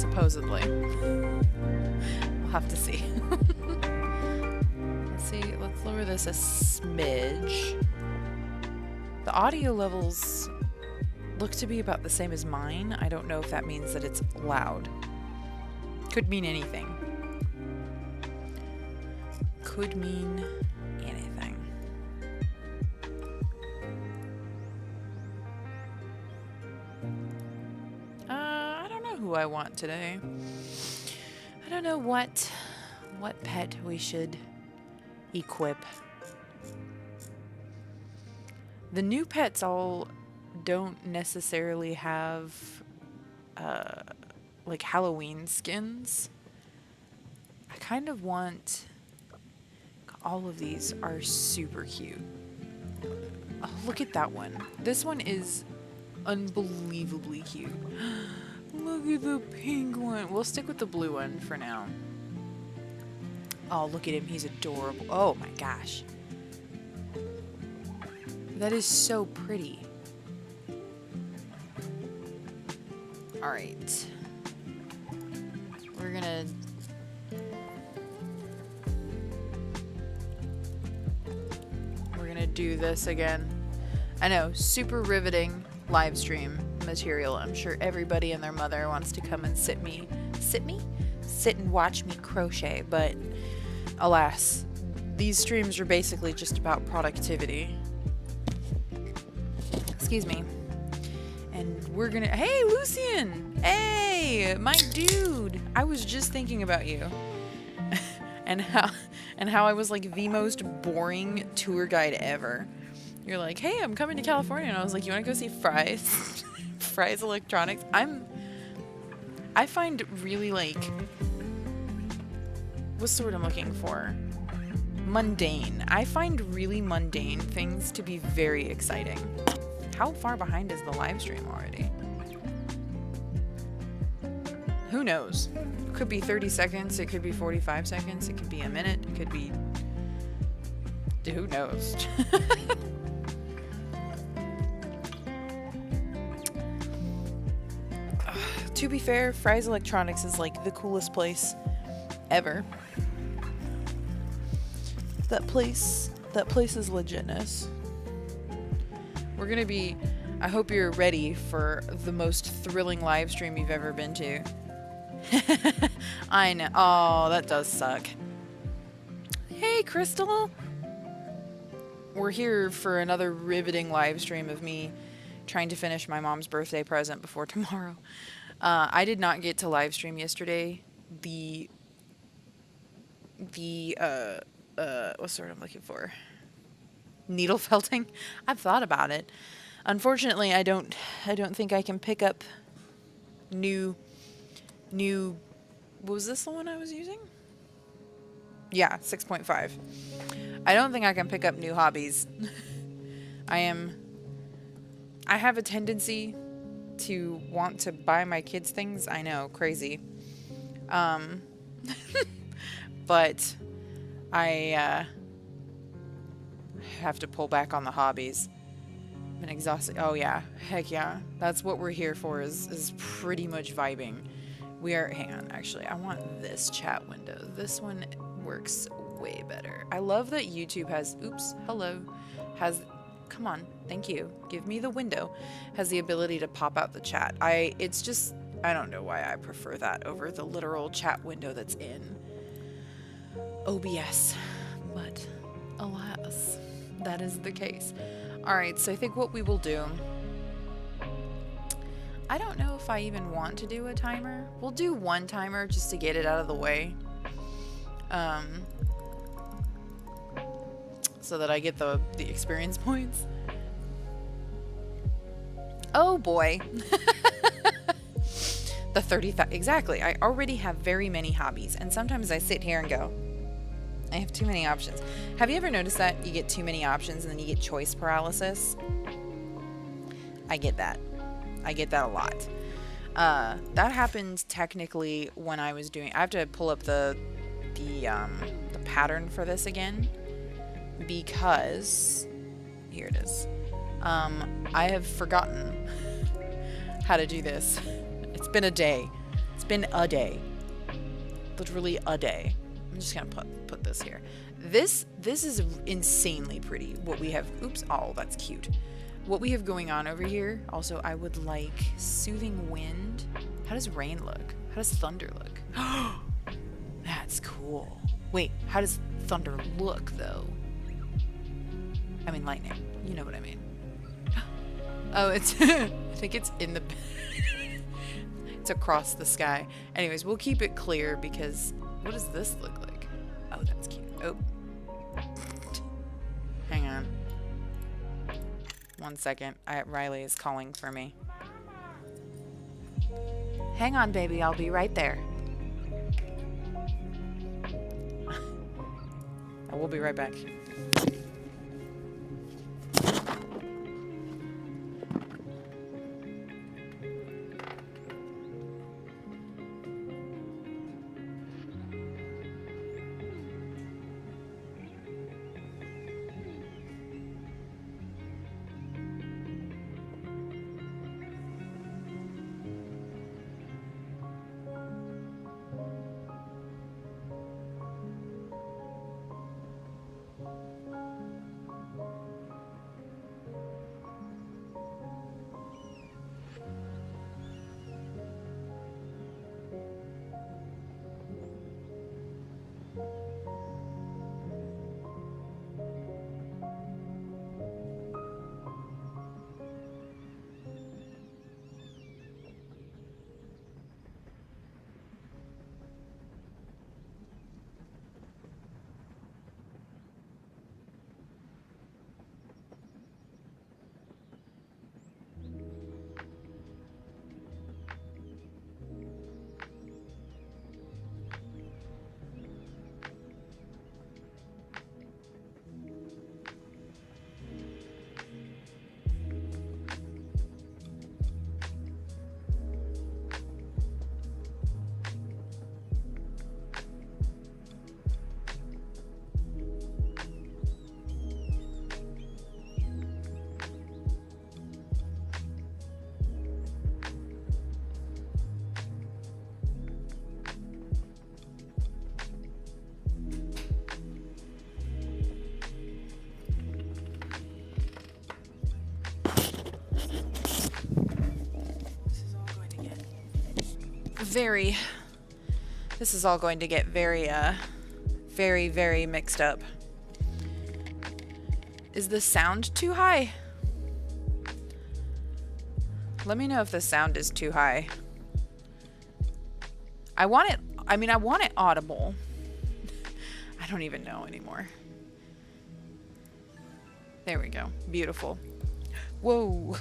Supposedly. We'll have to see. Let's see, let's lower this a smidge. The audio levels look to be about the same as mine. I don't know if that means that it's loud. Could mean anything. Could mean anything. I don't know who I want today. I don't know what pet we should equip. The new pets all don't necessarily have like Halloween skins. I kind of want... All of these are super cute. Oh, look at that one. This one is unbelievably cute. Look at the pink one. We'll stick with the blue one for now. Oh, look at him. He's adorable. Oh my gosh. That is so pretty. Alright. We're gonna... do this again. I know, super riveting live stream material. I'm sure everybody and their mother wants to come and sit and watch me crochet, but alas, these streams are basically just about productivity. Excuse me. And we're gonna... Hey, Lucian! Hey, my dude! I was just thinking about you. and how I was like the most boring tour guide ever. You're like, hey, I'm coming to California, and I was like, you want to go see Fry's? Fry's Electronics? I find really like, what's the word I'm looking for? Mundane. I find really mundane things to be very exciting. How far behind is the live stream already? Who knows? It could be 30 seconds, it could be 45 seconds, it could be a minute, it could be... Who knows? To be fair, Fry's Electronics is like the coolest place ever. That place is legitness. We're gonna be... I hope you're ready for the most thrilling live stream you've ever been to. I know. Oh, that does suck. Hey, Crystal. We're here for another riveting live stream of me trying to finish my mom's birthday present before tomorrow. I did not get to live stream yesterday. What's the word I'm looking for? Needle felting. I've thought about it. Unfortunately, I don't think I can pick up new, was this the one I was using? Yeah, 6.5. I don't think I can pick up new hobbies. I have a tendency to want to buy my kids things. I know, crazy. But I have to pull back on the hobbies. I'm exhausted. Oh yeah, heck yeah. That's what we're here for, is pretty much vibing. We are, hang on, actually, I want this chat window. This one works way better. I love that YouTube has, come on, thank you. Give me the window. Has the ability to pop out the chat. It's just, I don't know why I prefer that over the literal chat window that's in OBS. But alas, that is the case. Alright, so I think what we will do... I don't know if I even want to do a timer. We'll do one timer just to get it out of the way. So that I get the experience points. Oh boy. The 30,000. Exactly. I already have very many hobbies. And sometimes I sit here and go, I have too many options. Have you ever noticed that you get too many options and then you get choice paralysis? I get that. I get that a lot. That happened technically when I was doing... I have to pull up the pattern for this again. Because... Here it is. I have forgotten how to do this. It's been a day. It's been a day. Literally a day. I'm just gonna put this here. This is insanely pretty. What we have, oops, oh, that's cute. What we have going on over here. Also, I would like soothing wind. How does rain look? How does thunder look? That's cool. Wait, how does thunder look though? I mean lightning. You know what I mean. Oh, it's I think it's in the it's across the sky. Anyways, we'll keep it clear because what does this look like? Oh, that's cute. Oh. Hang on. 1 second. Riley is calling for me. Hang on, baby. I'll be right there. I will be right back. This is all going to get very, very mixed up. Is the sound too high? Let me know if the sound is too high. I want it audible. I don't even know anymore. There we go. Beautiful. Whoa.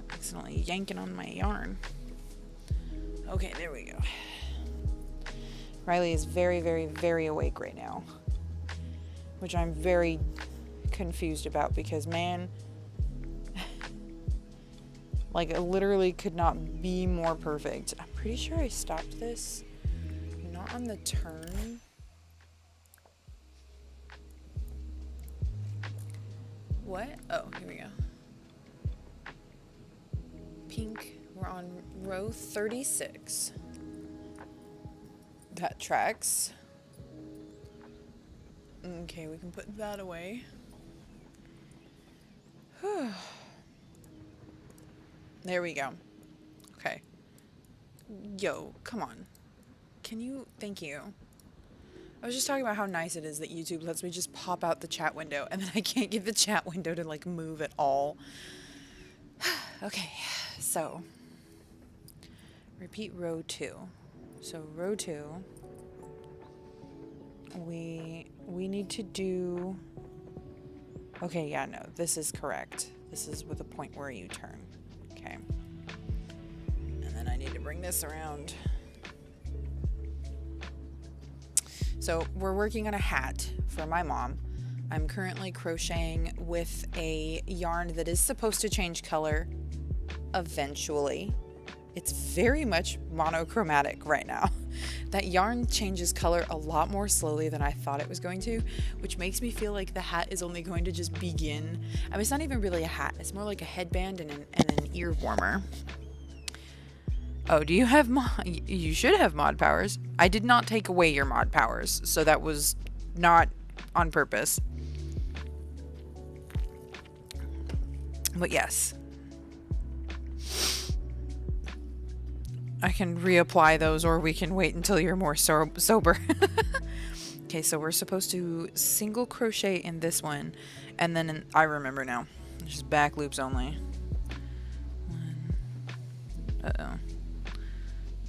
Accidentally yanking on my yarn. Okay, there we go. Riley is very awake right now, which I'm very confused about because, man, like, it literally could not be more perfect. I'm pretty sure I stopped this not on the turn. What? Oh, here we go. Pink. We're on row 36. That tracks. Okay, we can put that away. There we go. Okay. Yo, come on. Can you? Thank you. I was just talking about how nice it is that YouTube lets me just pop out the chat window and then I can't get the chat window to like move at all. Okay, so repeat row 2. So row 2, we need to do, okay, yeah, no, this is correct. This is with a point where you turn. Okay. And then I need to bring this around. So we're working on a hat for my mom. I'm currently crocheting with a yarn that is supposed to change color eventually. It's very much monochromatic right now. That yarn changes color a lot more slowly than I thought it was going to, which makes me feel like the hat is only going to just begin. I mean, it's not even really a hat. It's more like a headband and an ear warmer. Oh, do you have you should have mod powers. I did not take away your mod powers, so that was not on purpose. But yes. I can reapply those, or we can wait until you're more sober. Okay, so we're supposed to single crochet in this one, and then I remember now. Just back loops only. 1. Uh-oh.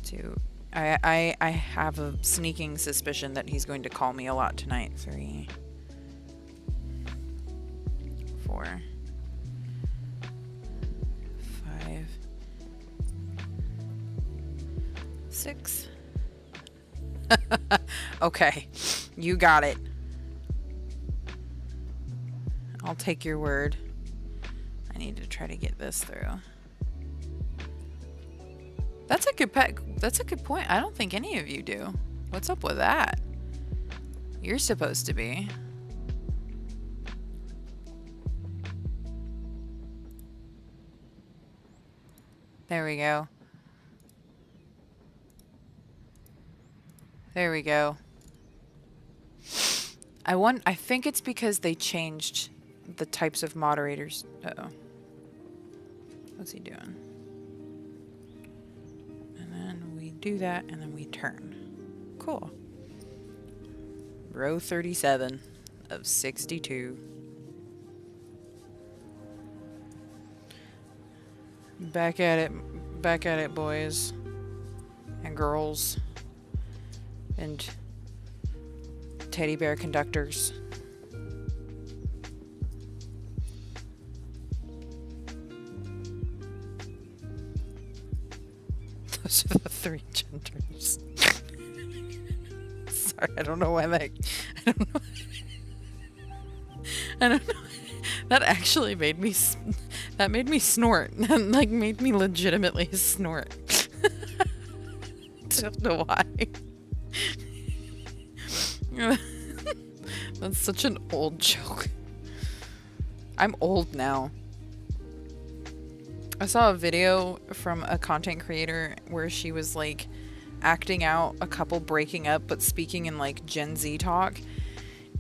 2. I have a sneaking suspicion that he's going to call me a lot tonight. 3. 4. 5. 6. Okay, you got it. I'll take your word. I need to try to get this through. That's a good point. I don't think any of you do. What's up with that? You're supposed to be. There we go. There we go. I think it's because they changed the types of moderators. Uh-oh. What's he doing? And then we do that, and then we turn. Cool. Row 37 of 62. Back at it, boys and girls and teddy bear conductors. Those are the 3 genders. Sorry, I don't know why that. I don't know. I don't know. That actually made me. That made me snort. That like made me legitimately snort. I don't know why. That's such an old joke. I'm old now. I saw a video from a content creator where she was like acting out a couple breaking up but speaking in like Gen Z talk,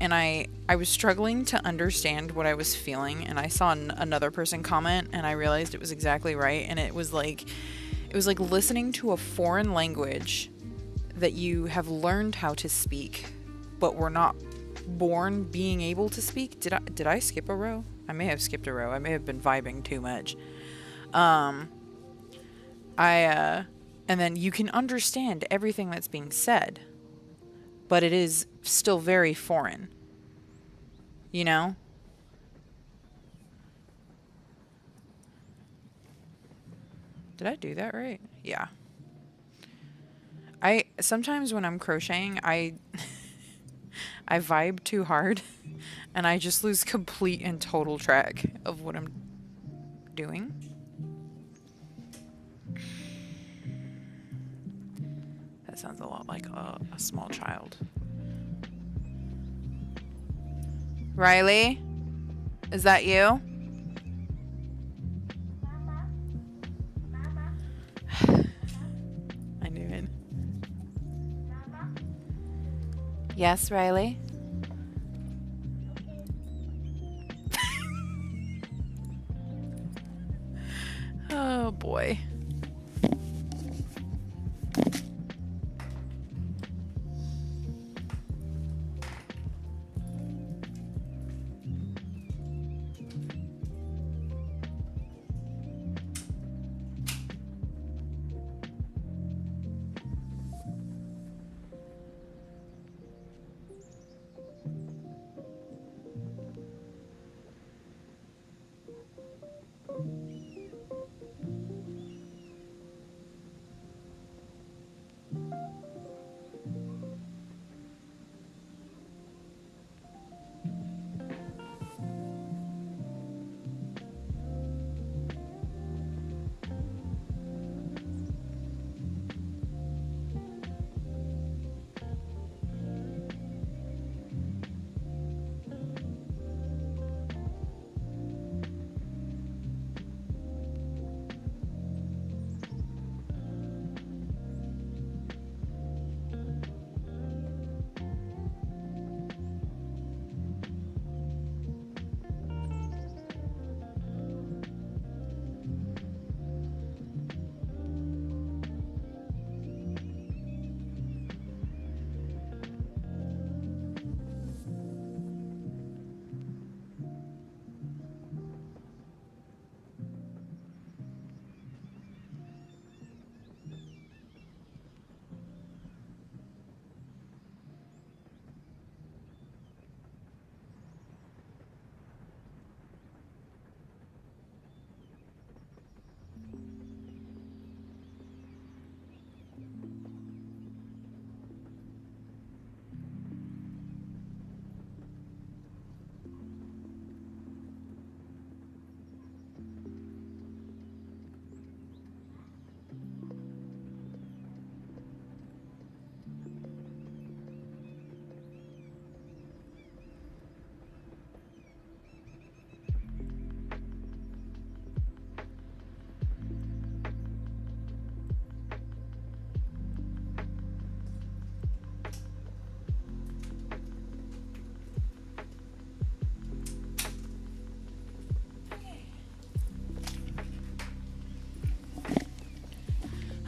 and I was struggling to understand what I was feeling, and I saw another person comment and I realized it was exactly right. And it was like listening to a foreign language that you have learned how to speak but were not born being able to speak. Did I skip a row? I may have skipped a row. I may have been vibing too much. And then you can understand everything that's being said, but it is still very foreign, you know? Did I do that right? Yeah. Sometimes when I'm crocheting, I vibe too hard and I just lose complete and total track of what I'm doing. That sounds a lot like a small child. Riley? Is that you? I knew it. Yes, Riley? Oh boy.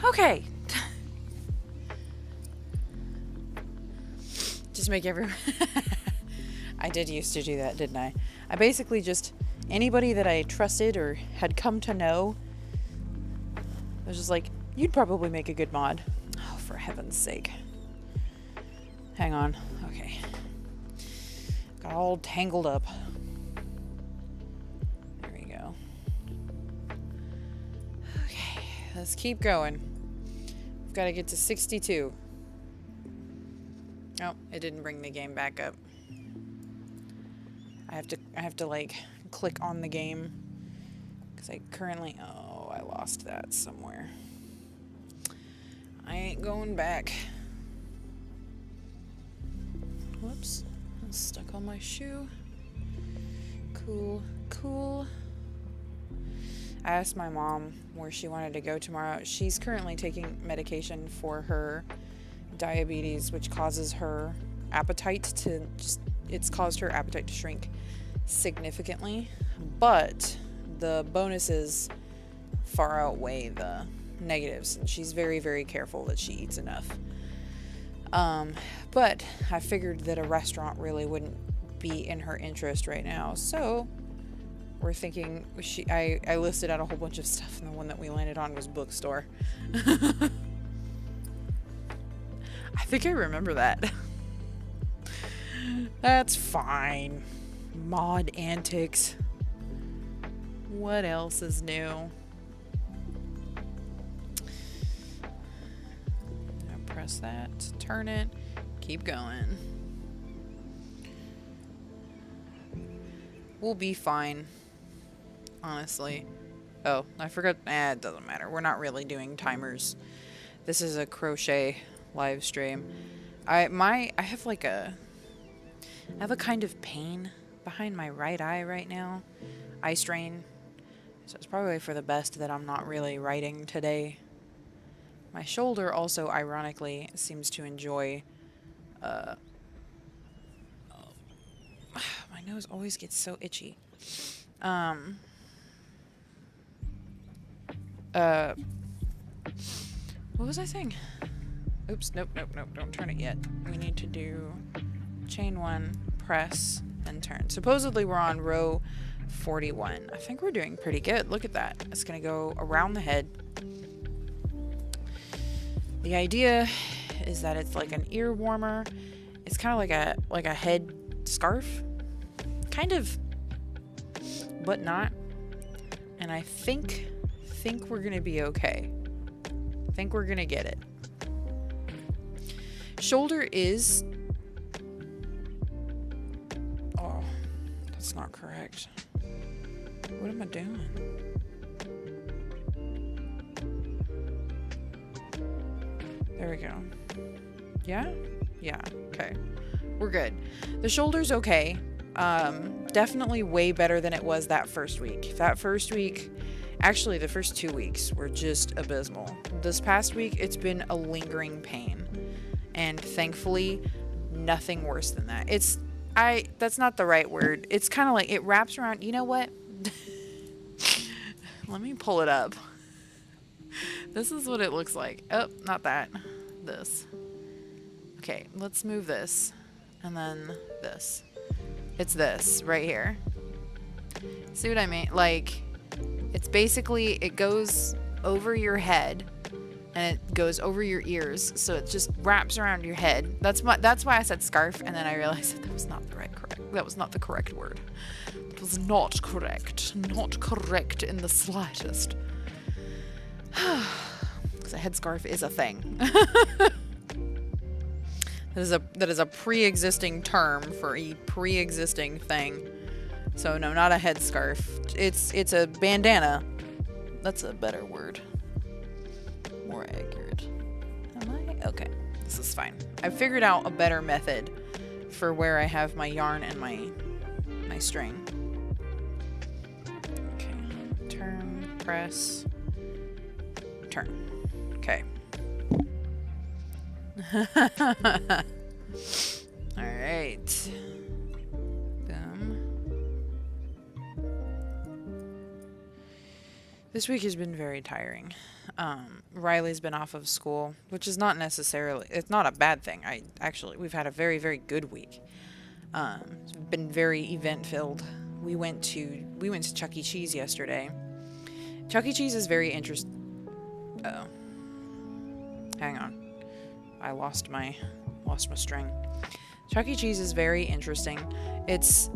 Okay. Just make everyone... I did used to do that, didn't I? I basically just... Anybody that I trusted or had come to know, I was just like, you'd probably make a good mod. Oh, for heaven's sake. Hang on. Okay. Got all tangled up. There we go. Okay, let's keep going. We've got to get to 62. Oh, it didn't bring the game back up. I have to like click on the game because I currently, oh, I lost that somewhere. I ain't going back. Whoops, I'm stuck on my shoe. Cool, cool. I asked my mom where she wanted to go tomorrow. She's currently taking medication for her diabetes, which causes her appetite to just, it's caused her appetite to shrink significantly, but the bonuses far outweigh the negatives, and she's very, very careful that she eats enough. But I figured that a restaurant really wouldn't be in her interest right now, so we're thinking I listed out a whole bunch of stuff, and the one that we landed on was bookstore. I think I remember that. That's fine. Mod antics. What else is new? Now press that, turn it, keep going. We'll be fine, honestly. Oh, I forgot. It doesn't matter. We're not really doing timers. This is a crochet live stream. I have like I have a kind of pain behind my right eye right now. Eye strain. So it's probably for the best that I'm not really writing today. My shoulder also, ironically, seems to enjoy... my nose always gets so itchy. What was I saying? Oops, nope, don't turn it yet. We need to do chain 1, press, and turn. Supposedly we're on row 41. I think we're doing pretty good. Look at that. It's gonna go around the head. The idea is that it's like an ear warmer. It's kind of like a head scarf. Kind of, but not. And I think we're gonna be okay. I think we're gonna get it. Shoulder is... Oh, that's not correct. What am I doing? There we go. Yeah? Yeah, okay. We're good. The shoulder's okay. Definitely way better than it was that first week. That first week... Actually, the first 2 weeks were just abysmal. This past week, it's been a lingering pain. And thankfully, nothing worse than that. That's not the right word. It's kind of like, it wraps around, you know what? Let me pull it up. This is what it looks like. Oh, not that. This. Okay, let's move this. And then this. It's this right here. See what I mean? Like, it's basically, it goes over your head and it goes over your ears, so it just wraps around your head. That's why I said scarf, and then I realized that was not the correct word. It was not correct. Not correct in the slightest. Because a headscarf is a thing. That is a pre-existing term for a pre-existing thing. So no, not a headscarf. It's a bandana. That's a better word. More accurate. Am I? Okay. This is fine. I figured out a better method for where I have my yarn and my string. Okay. Turn, press, turn. Okay. Alright. Boom. This week has been very tiring. Riley's been off of school, which is not necessarily, it's not a bad thing. We've had a very, very good week. It's been very event filled. We went to Chuck E. Cheese yesterday. Chuck E. Cheese is very interesting. Oh, hang on, I lost my string. Chuck E. Cheese is very interesting. It's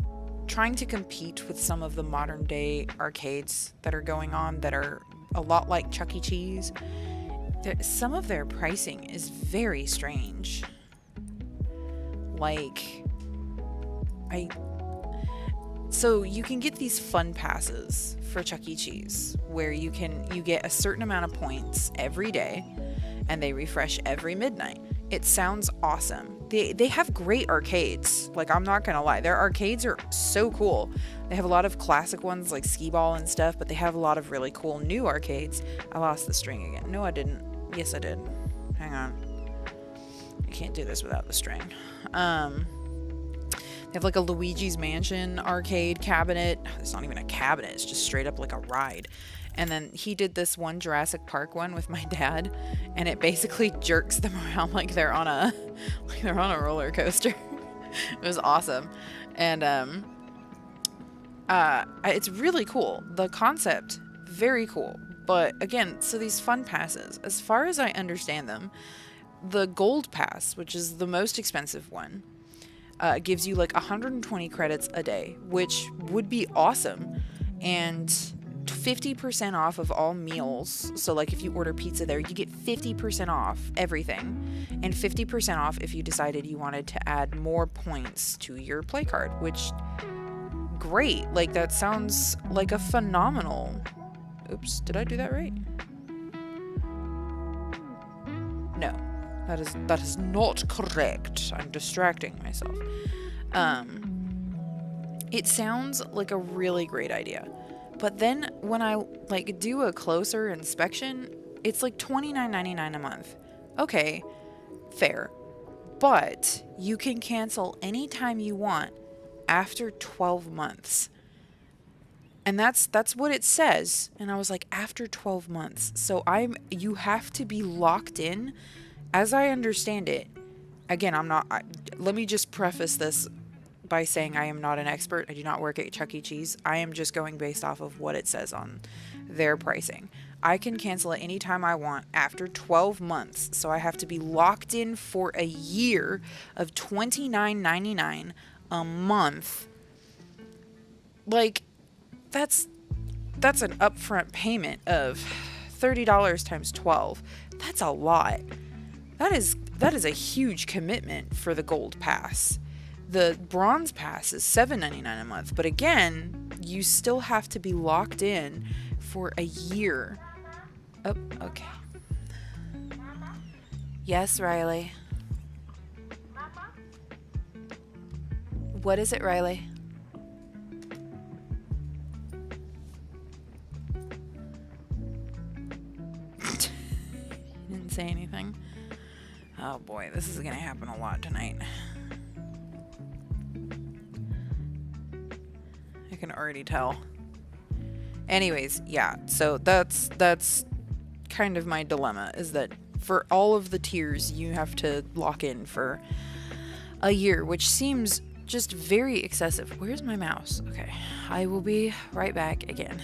trying to compete with some of the modern day arcades that are going on that are a lot like Chuck E. Cheese. Some of their pricing is very strange. So you can get these fun passes for Chuck E. Cheese where you get a certain amount of points every day and they refresh every midnight. It sounds awesome. They have great arcades. Like, I'm not gonna lie, their arcades are so cool. They have a lot of classic ones like Skee Ball and stuff, but they have a lot of really cool new arcades. I lost the string again. No, I didn't. Yes, I did. Hang on. I can't do this without the string. They have like a Luigi's Mansion arcade cabinet. It's not even a cabinet. It's just straight up like a ride. And then he did this one Jurassic Park one with my dad, and it basically jerks them around like they're on a roller coaster. It was awesome. And it's really cool. The concept, very cool. But again, so these fun passes, as far as I understand them, the gold pass, which is the most expensive one, gives you like 120 credits a day, which would be awesome. And 50% off of all meals. So like if you order pizza there, you get 50% off everything, and 50% off if you decided you wanted to add more points to your play card, which, great. Like, that sounds like a phenomenal... Oops, did I do that right? No, that is not correct. I'm distracting myself. It sounds like a really great idea. But then when I like do a closer inspection, it's like $29.99 a month. Okay, fair. But you can cancel anytime you want after 12 months. And that's what it says. And I was like, after 12 months. So you have to be locked in. As I understand it, again, let me just preface this by saying I am not an expert. I do not work at Chuck E. Cheese. I am just going based off of what it says on their pricing. I can cancel it anytime I want after 12 months. So I have to be locked in for a year of $29.99 a month. Like, that's an upfront payment of $30 times 12. That's a lot. That is a huge commitment for the gold pass. The bronze pass is $7.99 a month, but again, you still have to be locked in for a year. Oh, okay. Yes, Riley. What is it, Riley? Didn't say anything. Oh boy, this is gonna happen a lot tonight. I can already tell. Anyways, yeah, so that's kind of my dilemma, is that for all of the tiers you have to lock in for a year, which seems just very excessive. Where's my mouse? Okay, I will be right back again.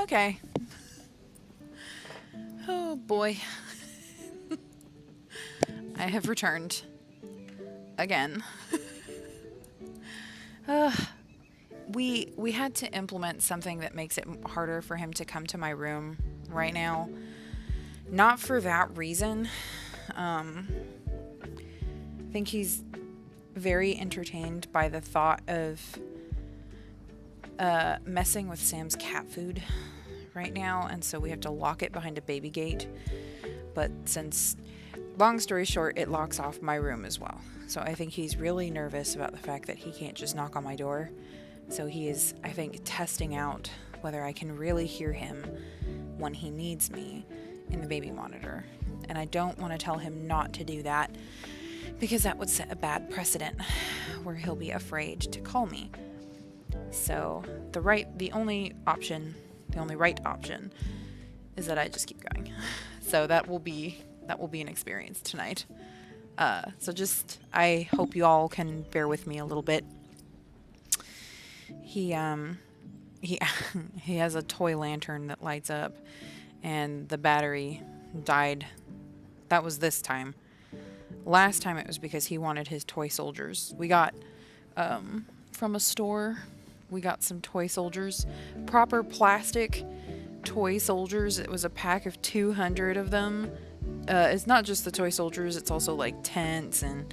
Okay. Oh boy. I have returned. Again. We had to implement something that makes it harder for him to come to my room right now. Not for that reason. I think he's very entertained by the thought of messing with Sam's cat food right now, and so we have to lock it behind a baby gate. But since, long story short, it locks off my room as well. So I think he's really nervous about the fact that he can't just knock on my door. So he is, I think, testing out whether I can really hear him when he needs me in the baby monitor. And I don't want to tell him not to do that, because that would set a bad precedent where he'll be afraid to call me. So the only right option is that I just keep going. So that will be an experience tonight. So just, I hope you all can bear with me a little bit. He has a toy lantern that lights up, and the battery died. That was this time. Last time it was because he wanted his toy soldiers. We got from a store, we got some toy soldiers, proper plastic toy soldiers. It was a pack of 200 of them. It's not just the toy soldiers, it's also like tents, and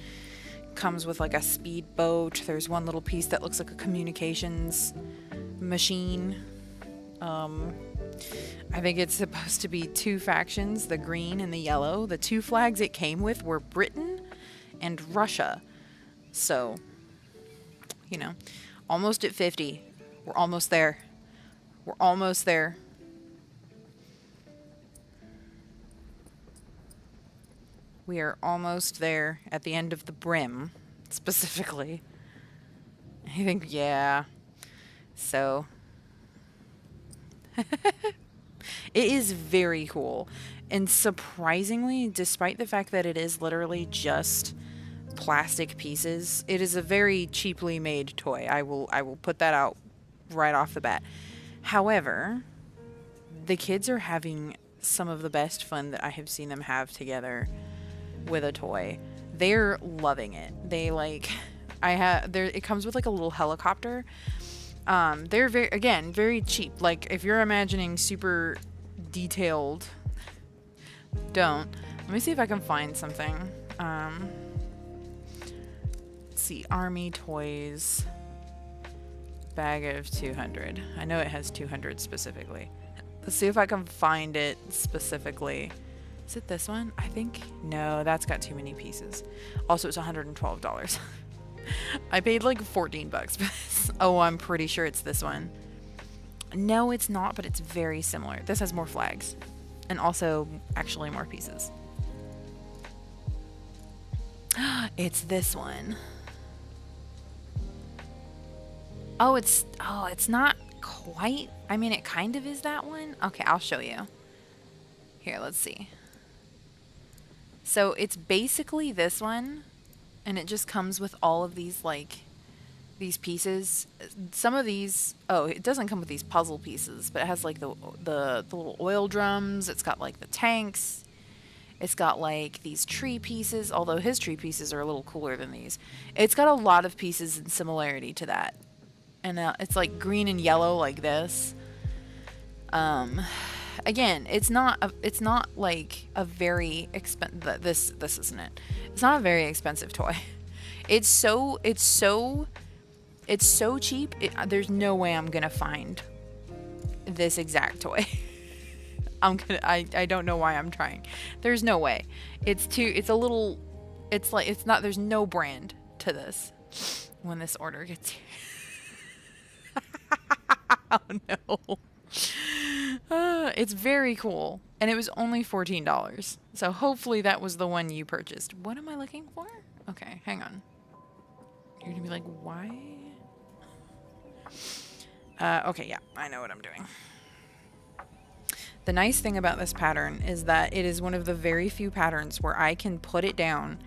comes with like a speedboat. There's one little piece that looks like a communications machine. I think it's supposed to be two factions, the green and the yellow. The two flags it came with were Britain and Russia. So, you know, almost at 50. We're almost there. We're almost there. We are almost there at the end of the brim, specifically. I think, yeah. So, it is very cool. And surprisingly, despite the fact that it is literally just plastic pieces, it is a very cheaply made toy. I will put that out right off the bat. However, the kids are having some of the best fun that I have seen them have together with a toy. They're loving it. They like, it comes with like a little helicopter. They're very cheap. Like, if you're imagining super detailed, let me see if I can find something. Let's see, Army Toys bag of 200. I know it has 200 specifically. Let's see if I can find it specifically. Is it this one? I think, no, that's got too many pieces. Also, it's $112. I paid like 14 bucks for this. Oh, I'm pretty sure it's this one. No, it's not, but it's very similar. This has more flags and also actually more pieces. It's this one. Oh, it's not quite. I mean, it kind of is that one. Okay, I'll show you. Here, let's see. So it's basically this one, and it just comes with all of these, like, these pieces. Some of these, oh, it doesn't come with these puzzle pieces, but it has like the little oil drums. It's got like the tanks. It's got like these tree pieces, although his tree pieces are a little cooler than these. It's got a lot of pieces in similarity to that. And it's like green and yellow like this. Again, it's not like a very expensive, this isn't it. It's not a very expensive toy. It's so cheap. There's no way I'm gonna find this exact toy. I don't know why I'm trying. There's no way. There's no brand to this when this order gets here. Oh no. It's very cool, and it was only $14. So hopefully that was the one you purchased. What am I looking for? Okay, hang on. You're gonna be like, why? Okay, yeah, I know what I'm doing. The nice thing about this pattern is that it is one of the very few patterns where I can put it down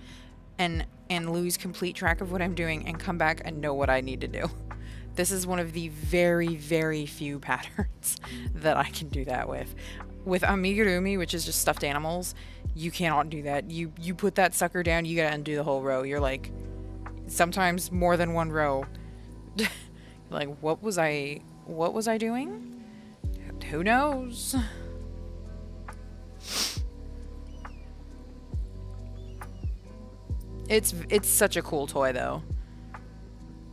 and lose complete track of what I'm doing and come back and know what I need to do. This is one of the very, very few patterns that I can do that with. With amigurumi, which is just stuffed animals, you cannot do that. You put that sucker down, you gotta undo the whole row. You're like, sometimes more than one row. Like, what was I doing? Who knows? It's such a cool toy though.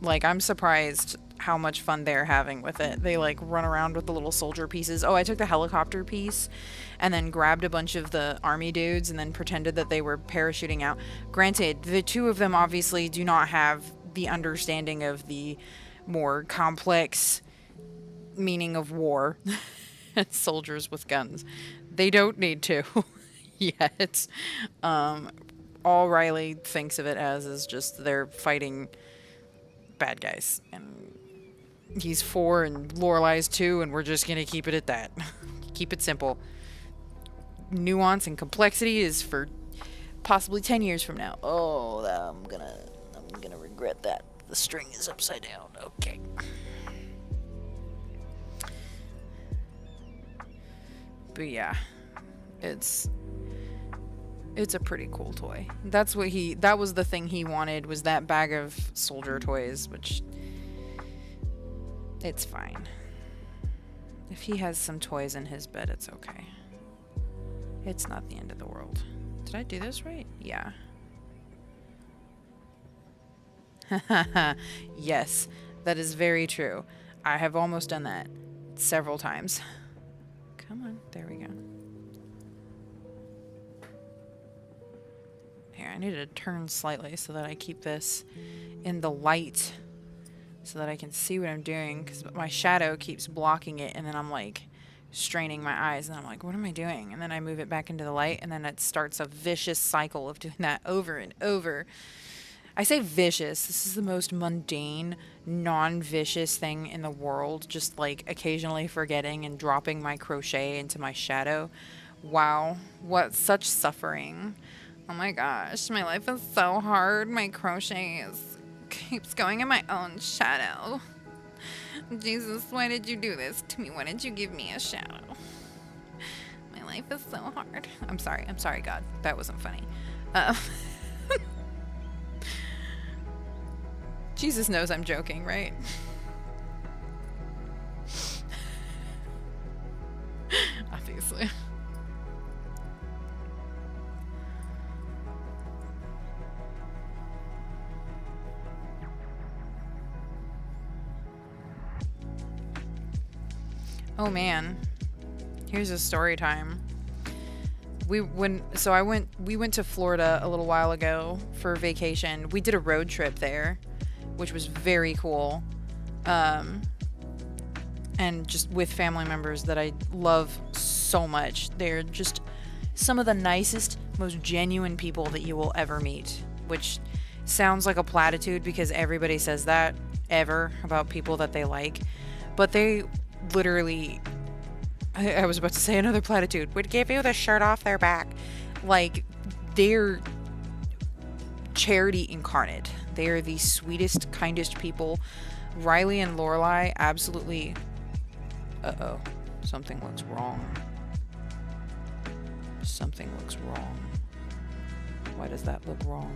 Like, I'm surprised how much fun they're having with it. They like run around with the little soldier pieces. Oh, I took the helicopter piece and then grabbed a bunch of the army dudes and then pretended that they were parachuting out. Granted, the two of them obviously do not have the understanding of the more complex meaning of war. Soldiers with guns. They don't need to yet. All Riley thinks of it as is just they're fighting bad guys, and he's 4 and Lorelai's 2, and we're just gonna keep it at that. Keep it simple. Nuance and complexity is for possibly 10 years from now. Oh, I'm gonna regret that. The string is upside down. Okay. But yeah, it's a pretty cool toy. That was the thing he wanted, was that bag of soldier toys, which it's fine. If he has some toys in his bed, it's okay. It's not the end of the world. Did I do this right? Yeah. Yes, that is very true. I have almost done that several times. Come on, there we go. Here, I need to turn slightly so that I keep this in the light so that I can see what I'm doing, because my shadow keeps blocking it, and then I'm like straining my eyes, and I'm like, what am I doing? And then I move it back into the light, and then it starts a vicious cycle of doing that over and over. I say vicious. This is the most mundane, non-vicious thing in the world, just like occasionally forgetting and dropping my crochet into my shadow. Wow, what such suffering. Oh my gosh, my life is so hard. My crochet keeps going in my own shadow. Jesus, why did you do this to me? Why did you give me a shadow? My life is so hard. I'm sorry, God. That wasn't funny. Jesus knows I'm joking, right? Obviously. Oh man, here's a story time. We went to Florida a little while ago for vacation. We did a road trip there, which was very cool. And just with family members that I love so much. They're just some of the nicest, most genuine people that you will ever meet, which sounds like a platitude because everybody says that ever about people that they like, but they literally, I was about to say another platitude, would give you the shirt off their back. Like, they're charity incarnate. They are the sweetest, kindest people. Riley and Lorelai absolutely... Uh-oh. Something looks wrong. Something looks wrong. Why does that look wrong?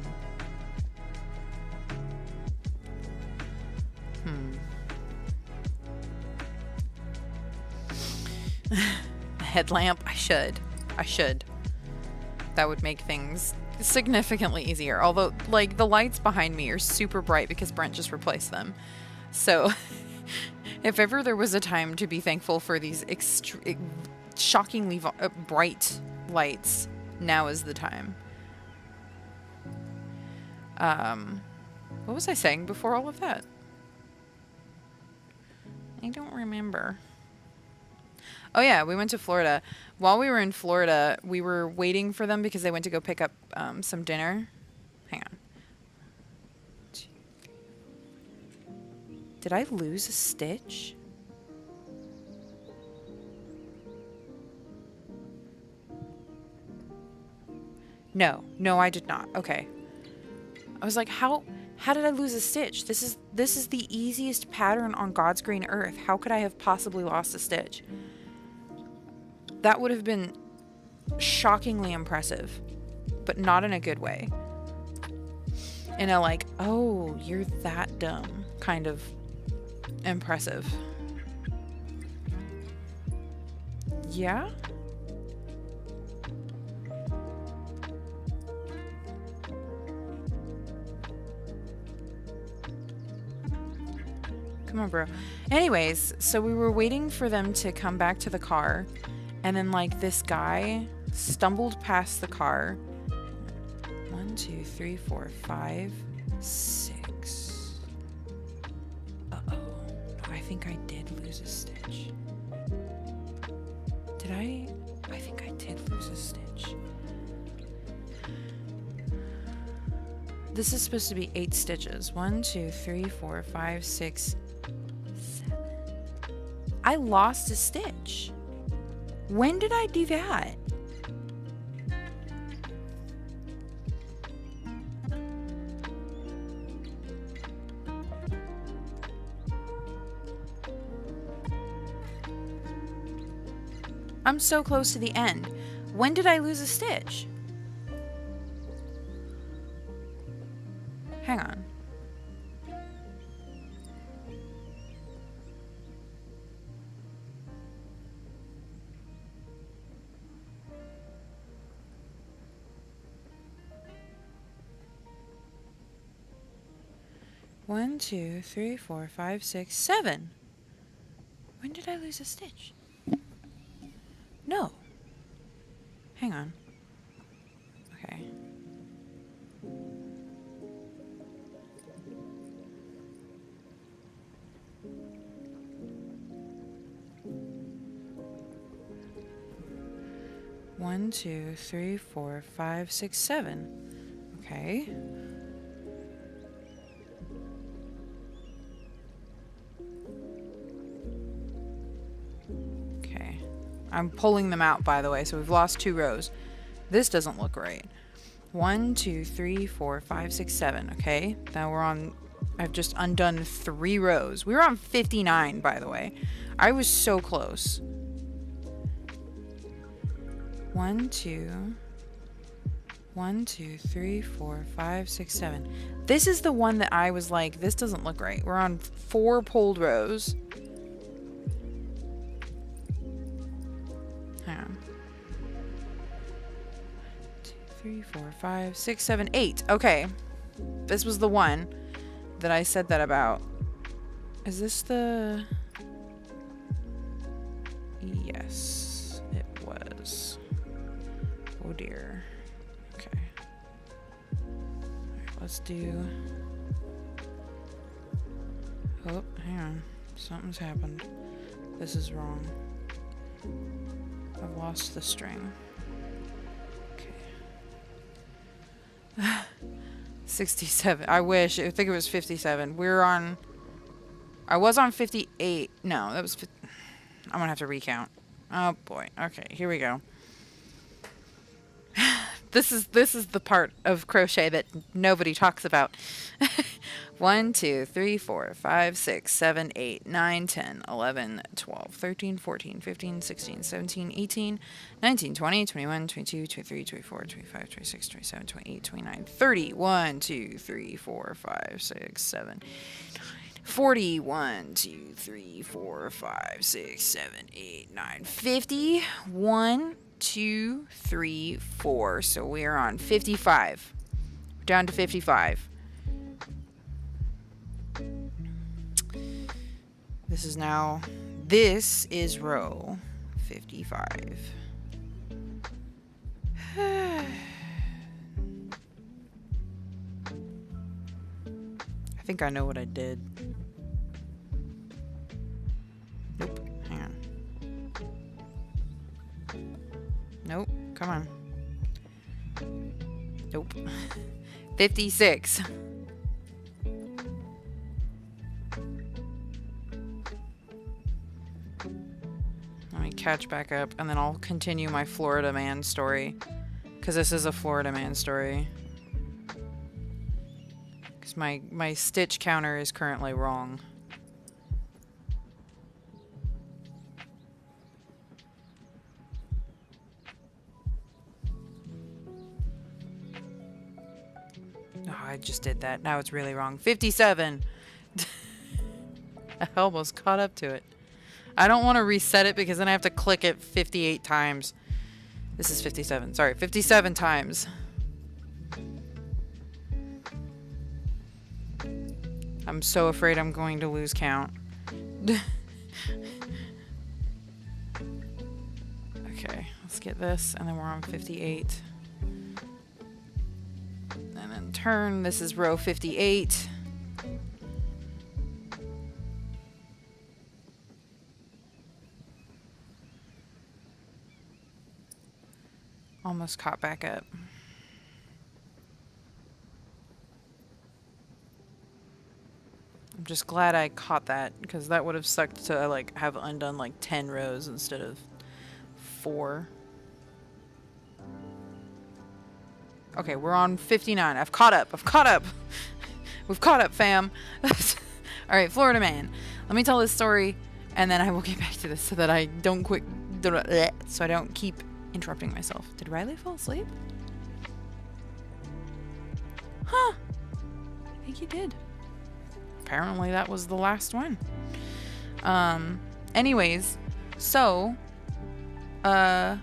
A headlamp? I should. That would make things significantly easier. Although, like, the lights behind me are super bright because Brent just replaced them. So, if ever there was a time to be thankful for these shockingly bright lights, now is the time. What was I saying before all of that? I don't remember. Oh yeah, we went to Florida. While we were in Florida, we were waiting for them because they went to go pick up some dinner. Hang on. Did I lose a stitch? No, I did not. Okay. I was like, how did I lose a stitch? This This is the easiest pattern on God's green earth. How could I have possibly lost a stitch? That would have been shockingly impressive, but not in a good way. In a like, oh, you're that dumb kind of impressive. Yeah? Come on, bro. Anyways, so we were waiting for them to come back to the car, and then like this guy stumbled past the car. 1, 2, 3, 4, 5, 6. Uh-oh. I think I did lose a stitch. Did I? I think I did lose a stitch. This is supposed to be 8 stitches. 1, 2, 3, 4, 5, 6, 7. I lost a stitch. When did I do that? I'm so close to the end. When did I lose a stitch? Hang on. One, 2, 3, 4, 5, 6, 7. When did I lose a stitch? No. Hang on. Okay. One, 2, 3, 4, 5, 6, 7. Okay. I'm pulling them out, by the way, so we've lost 2 rows. This doesn't look right. 1, 2, 3, 4, 5, 6, 7. Okay, now we're on... I've just undone 3 rows. We were on 59, by the way. I was so close. 1, 2... 1, 2, 3, 4, 5, 6, 7. This is the one that I was like, this doesn't look right. We're on 4 pulled rows. Hang on. 2, 3, 4, 5, 6, 7, 8. Okay. This was the one that I said that about. Is this the... Yes, it was. Oh dear. Okay. Alright, let's do... Oh, hang on. Something's happened. This is wrong. I've lost the string. Okay. 67. I wish. I think it was 57. We're on... I was on 58. No, that was... I'm gonna have to recount. Oh boy. Okay, here we go. This is the part of crochet that nobody talks about. 1, 2, 3, 4, 5, 6, 7, 8, 9, 10, 11, 12, 13, 14, 15, 16, 17, 18, 19, 20, 21, 22, 23, 24, 25, 26, 27, 28, 29, 30. 1, 2, 3, 4, 5, 6, 7, 40. 1, 2, 3, 4, 5, 6, 7, 8, 9, 50. 1, 2, 3, 4. So we are on 55. We're down to 55. This is row 55. I think I know what I did. Nope. Hang on. Nope. Come on. Nope. 56. Let me catch back up, and then I'll continue my Florida man story. Because this is a Florida man story. Because my stitch counter is currently wrong. Oh, I just did that. Now it's really wrong. 57! I almost caught up to it. I don't want to reset it because then I have to click it 58 times. This is 57. Sorry, 57 times. I'm so afraid I'm going to lose count. Okay, let's get this, and then we're on 58. And then turn. This is row 58. Almost caught back up. I'm just glad I caught that, because that would have sucked to like have undone like 10 rows instead of 4. Okay, we're on 59. I've caught up. I've caught up. We've caught up, fam. Alright, Florida man. Let me tell this story, and then I will get back to this so that I don't so I don't keep interrupting myself. Did Riley fall asleep? Huh. I think he did. Apparently that was the last one. Anyways, so Florida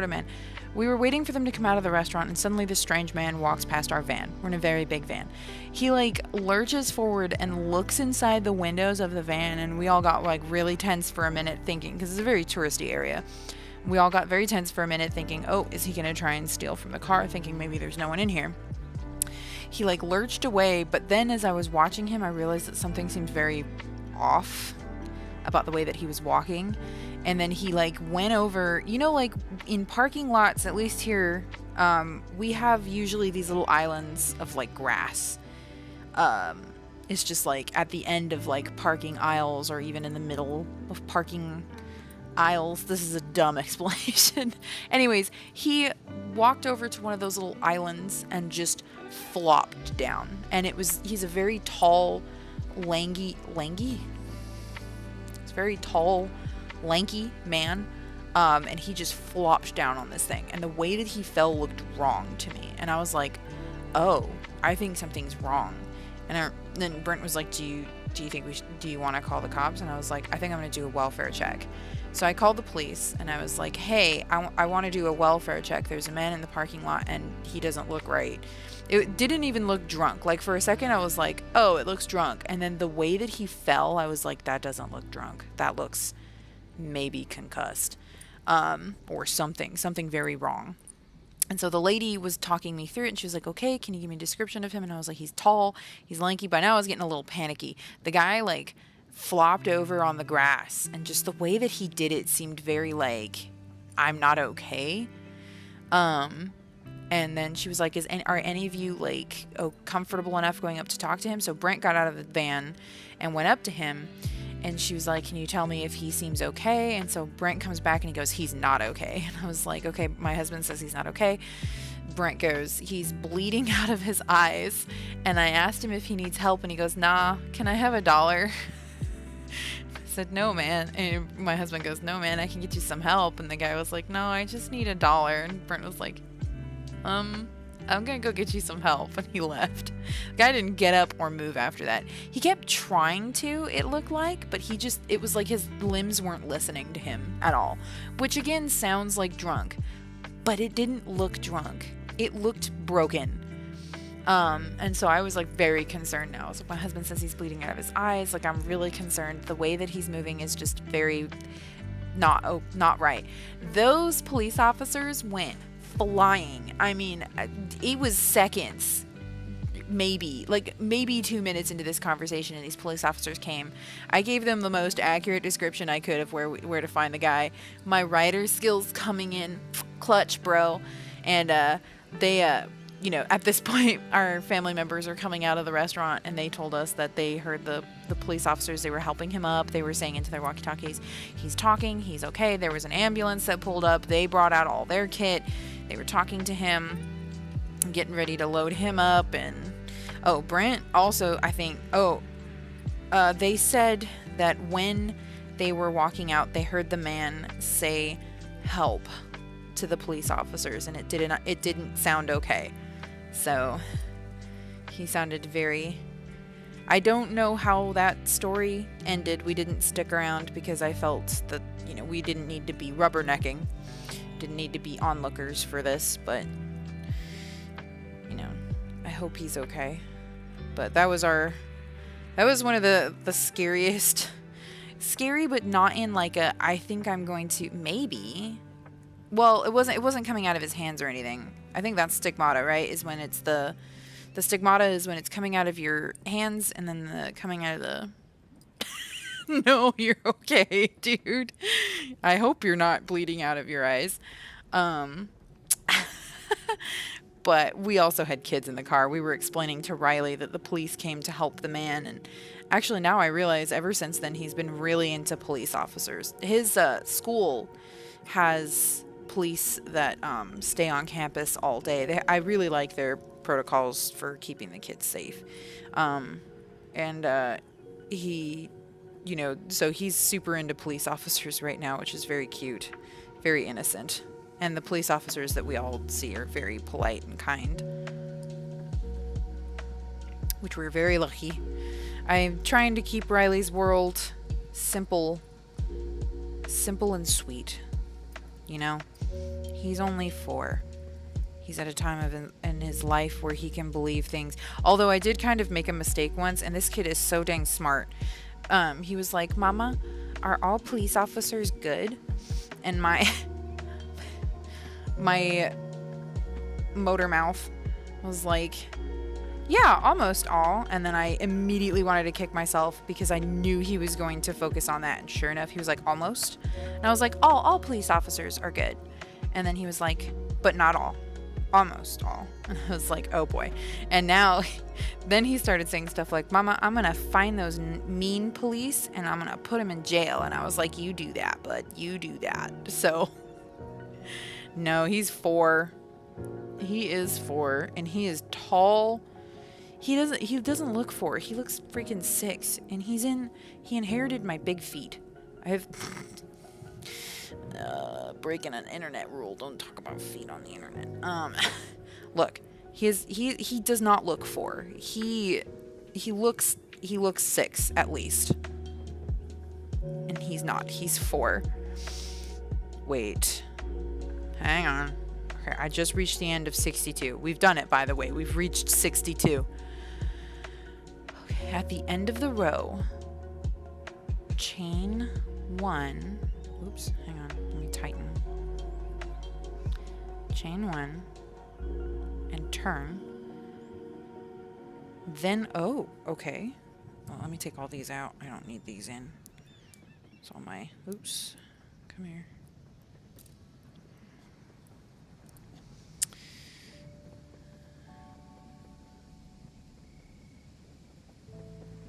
man. We were waiting for them to come out of the restaurant, and suddenly this strange man walks past our van. We're in a very big van. He like lurches forward and looks inside the windows of the van, and we all got like really tense for a minute thinking, because it's a very touristy area. We all got very tense for a minute thinking, oh, is he gonna try and steal from the car, thinking maybe there's no one in here. He like lurched away, but then as I was watching him, I realized that something seemed very off about the way that he was walking. And then he like went over, you know, like in parking lots, at least here, we have usually these little islands of like grass. It's just like at the end of like parking aisles, or even in the middle of parking aisles. This is a dumb explanation. Anyways, he walked over to one of those little islands and just flopped down. And he's a very tall, lanky? It's very tall, lanky man, and he just flopped down on this thing, and the way that he fell looked wrong to me, and I was like, oh, I think something's wrong. And then Brent was like, do you think do you want to call the cops? And I was like, I think I'm gonna do a welfare check. So I called the police, and I was like, hey, I want to do a welfare check. There's a man in the parking lot, and he doesn't look right. It didn't even look drunk. Like, for a second, I was like, oh, it looks drunk. And then the way that he fell, I was like, that doesn't look drunk. That looks maybe concussed, or something very wrong. And so the lady was talking me through it, and she was like, okay, can you give me a description of him? And I was like, he's tall, he's lanky. By now I was getting a little panicky. The guy like flopped over on the grass, and just the way that he did it seemed very like, I'm not okay. And then she was like, are any of you like comfortable enough going up to talk to him? So Brent got out of the van and went up to him, and she was like, can you tell me if he seems okay? And so Brent comes back and he goes, he's not okay. And I was like, okay, my husband says he's not okay. Brent goes, he's bleeding out of his eyes. And I asked him if he needs help, and he goes, nah, can I have $1? I said, no, man. And my husband goes, no, man, I can get you some help. And the guy was like, no, I just need $1. And Brent was like, I'm gonna go get you some help. And he left. The guy didn't get up or move after that. He kept trying to, it looked like, but it was like his limbs weren't listening to him at all, which again sounds like drunk, but it didn't look drunk. It looked broken. And so I was like very concerned now. So my husband says he's bleeding out of his eyes. Like, I'm really concerned. The way that he's moving is just very not right. Those police officers went flying. I mean, it was seconds, maybe 2 minutes into this conversation, and these police officers came. I gave them the most accurate description I could of where to find the guy. My writer skills coming in clutch, bro. And they you know, at this point, our family members are coming out of the restaurant, and they told us that they heard the police officers. They were helping him up. They were saying into their walkie-talkies, he's talking, he's okay. There was an ambulance that pulled up. They brought out all their kit. They were talking to him. getting ready to load him up. And oh, Brent also, I think, they said that when they were walking out, they heard the man say help to the police officers, and it didn't sound okay. So he sounded very... I don't know how that story ended. We didn't stick around because I felt that, you know, we didn't need to be rubbernecking. Didn't need to be onlookers for this, but, you know, I hope he's okay. But that was one of the scariest, scary, but not in like a, I think I'm going to, maybe. Well, it wasn't coming out of his hands or anything. I think that's stigmata, right? Is when it's the stigmata is when it's coming out of your hands, and then the coming out of the... No, you're okay, dude. I hope you're not bleeding out of your eyes. But we also had kids in the car. We were explaining to Riley that the police came to help the man, and actually now I realize ever since then he's been really into police officers. His school has police that stay on campus all day. I really like their protocols for keeping the kids safe. He, you know, so he's super into police officers right now, which is very cute, very innocent. And the police officers that we all see are very polite and kind, which we're very lucky. I'm trying to keep Riley's world simple and sweet. You know, he's only 4. He's at a time in his life where he can believe things. Although I did kind of make a mistake once, and this kid is so dang smart. He was like, "Mama, are all police officers good?" And my motor mouth was like, "Yeah, almost all." And then I immediately wanted to kick myself because I knew he was going to focus on that. And sure enough, he was like, "Almost." And I was like, all police officers are good." And then he was like, "But not all. Almost all." And I was like, oh boy. And now, then he started saying stuff like, "Mama, I'm going to find those mean police and I'm going to put them in jail." And I was like, "You do that, bud. You do that." So, no, he's 4. He is 4, and he is tall. He doesn't look 4. He looks freaking 6, and he inherited my big feet. I have breaking an internet rule. Don't talk about feet on the internet. Look, he does not look 4. He looks 6 at least. And he's not. He's 4. Wait. Hang on. Okay, I just reached the end of 62. We've done it, by the way. We've reached 62. Okay, at the end of the row, chain 1. Oops, hang on. Let me tighten. Chain 1 and turn. Then, oh, okay. Well, let me take all these out. I don't need these in. It's all my, oops. Come here.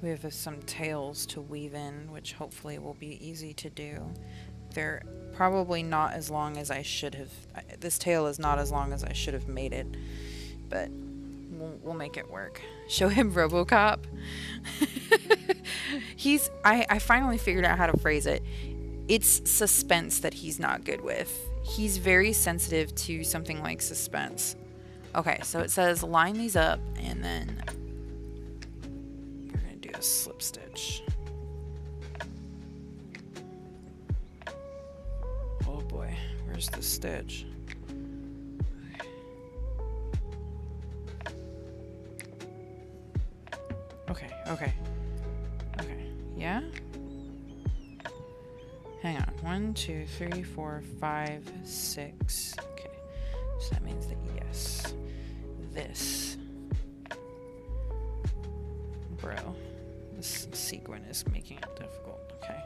We have some tails to weave in, which hopefully will be easy to do. They're probably not as long as I should have. This tail is not as long as I should have made it, but we'll make it work. Show him RoboCop. I finally figured out how to phrase it. It's suspense that he's not good with. He's very sensitive to something like suspense. Okay, so it says line these up, and then a slip stitch. Oh boy, where's the stitch? Okay. Yeah? Hang on. 1, 2, 3, 4, 5, 6. Okay. So that means that yes. This. Bro. This sequin is making it difficult. Okay.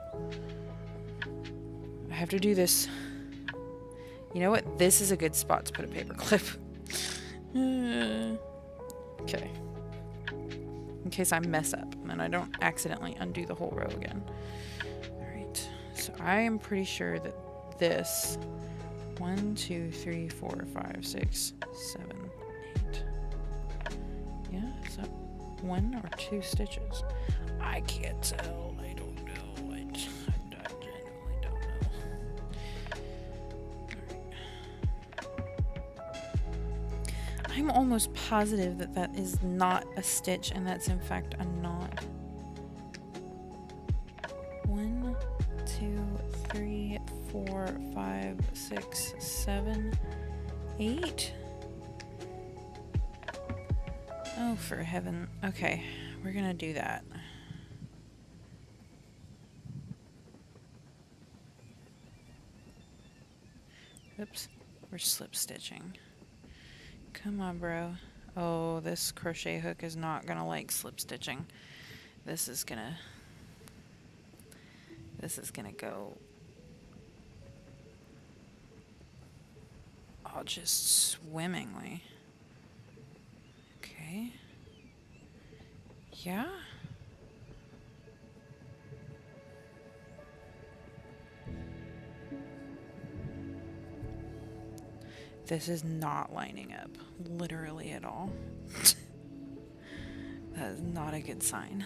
I have to do this. You know what? This is a good spot to put a paper clip. Okay. In case I mess up and I don't accidentally undo the whole row again. Alright. So I am pretty sure that this 1, 2, 3, 4, 5, 6, 7, 8. Is that 1 or 2 stitches? I can't tell. I don't know. I genuinely don't know. Alright. I'm almost positive that that is not a stitch and that's in fact a knot. 1, 2, 3, 4, 5, 6, 7, 8. Oh, for heaven. Okay, we're gonna do that. Oops, we're slip stitching. Come on, bro. Oh, this crochet hook is not gonna like slip stitching. This is gonna go all just swimmingly. Okay. Yeah. This is not lining up, literally at all. That is not a good sign.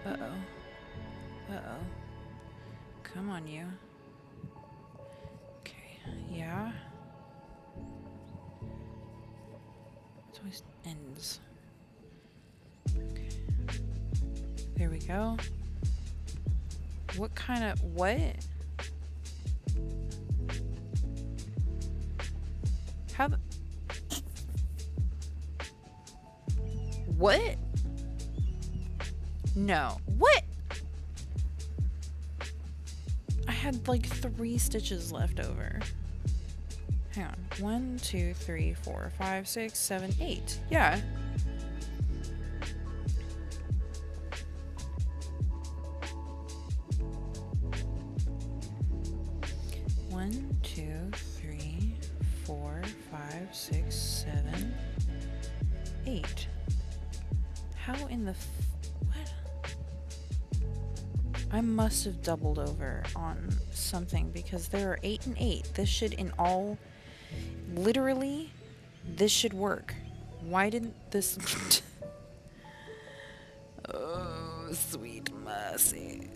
Uh-oh. Uh-oh. Come on, you. Okay, yeah. It always ends. Okay. There we go. What kind of... what? How the... what? No. What? I had like 3 stitches left over. Hang on. 1, 2, 3, 4, 5, 6, 7, 8. Yeah. One, 2, 3, 4, 5, 6, 7, 8. How in the what? I must have doubled over on something because there are 8 and 8. This should in all, literally, this should work. Why didn't this? Oh, sweet mercy.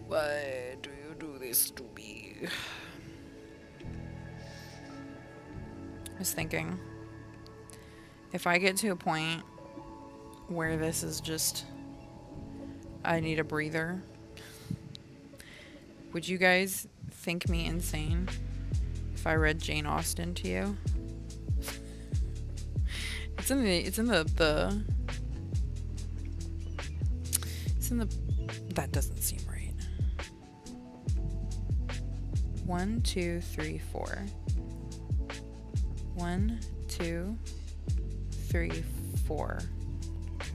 Why do you do this to me? I was thinking, if I get to a point where this is just, I need a breather, would you guys think me insane if I read Jane Austen to you? It's in the that doesn't seem right. 1, 2, 3, 4. 1, 2, 3, 4. Okay.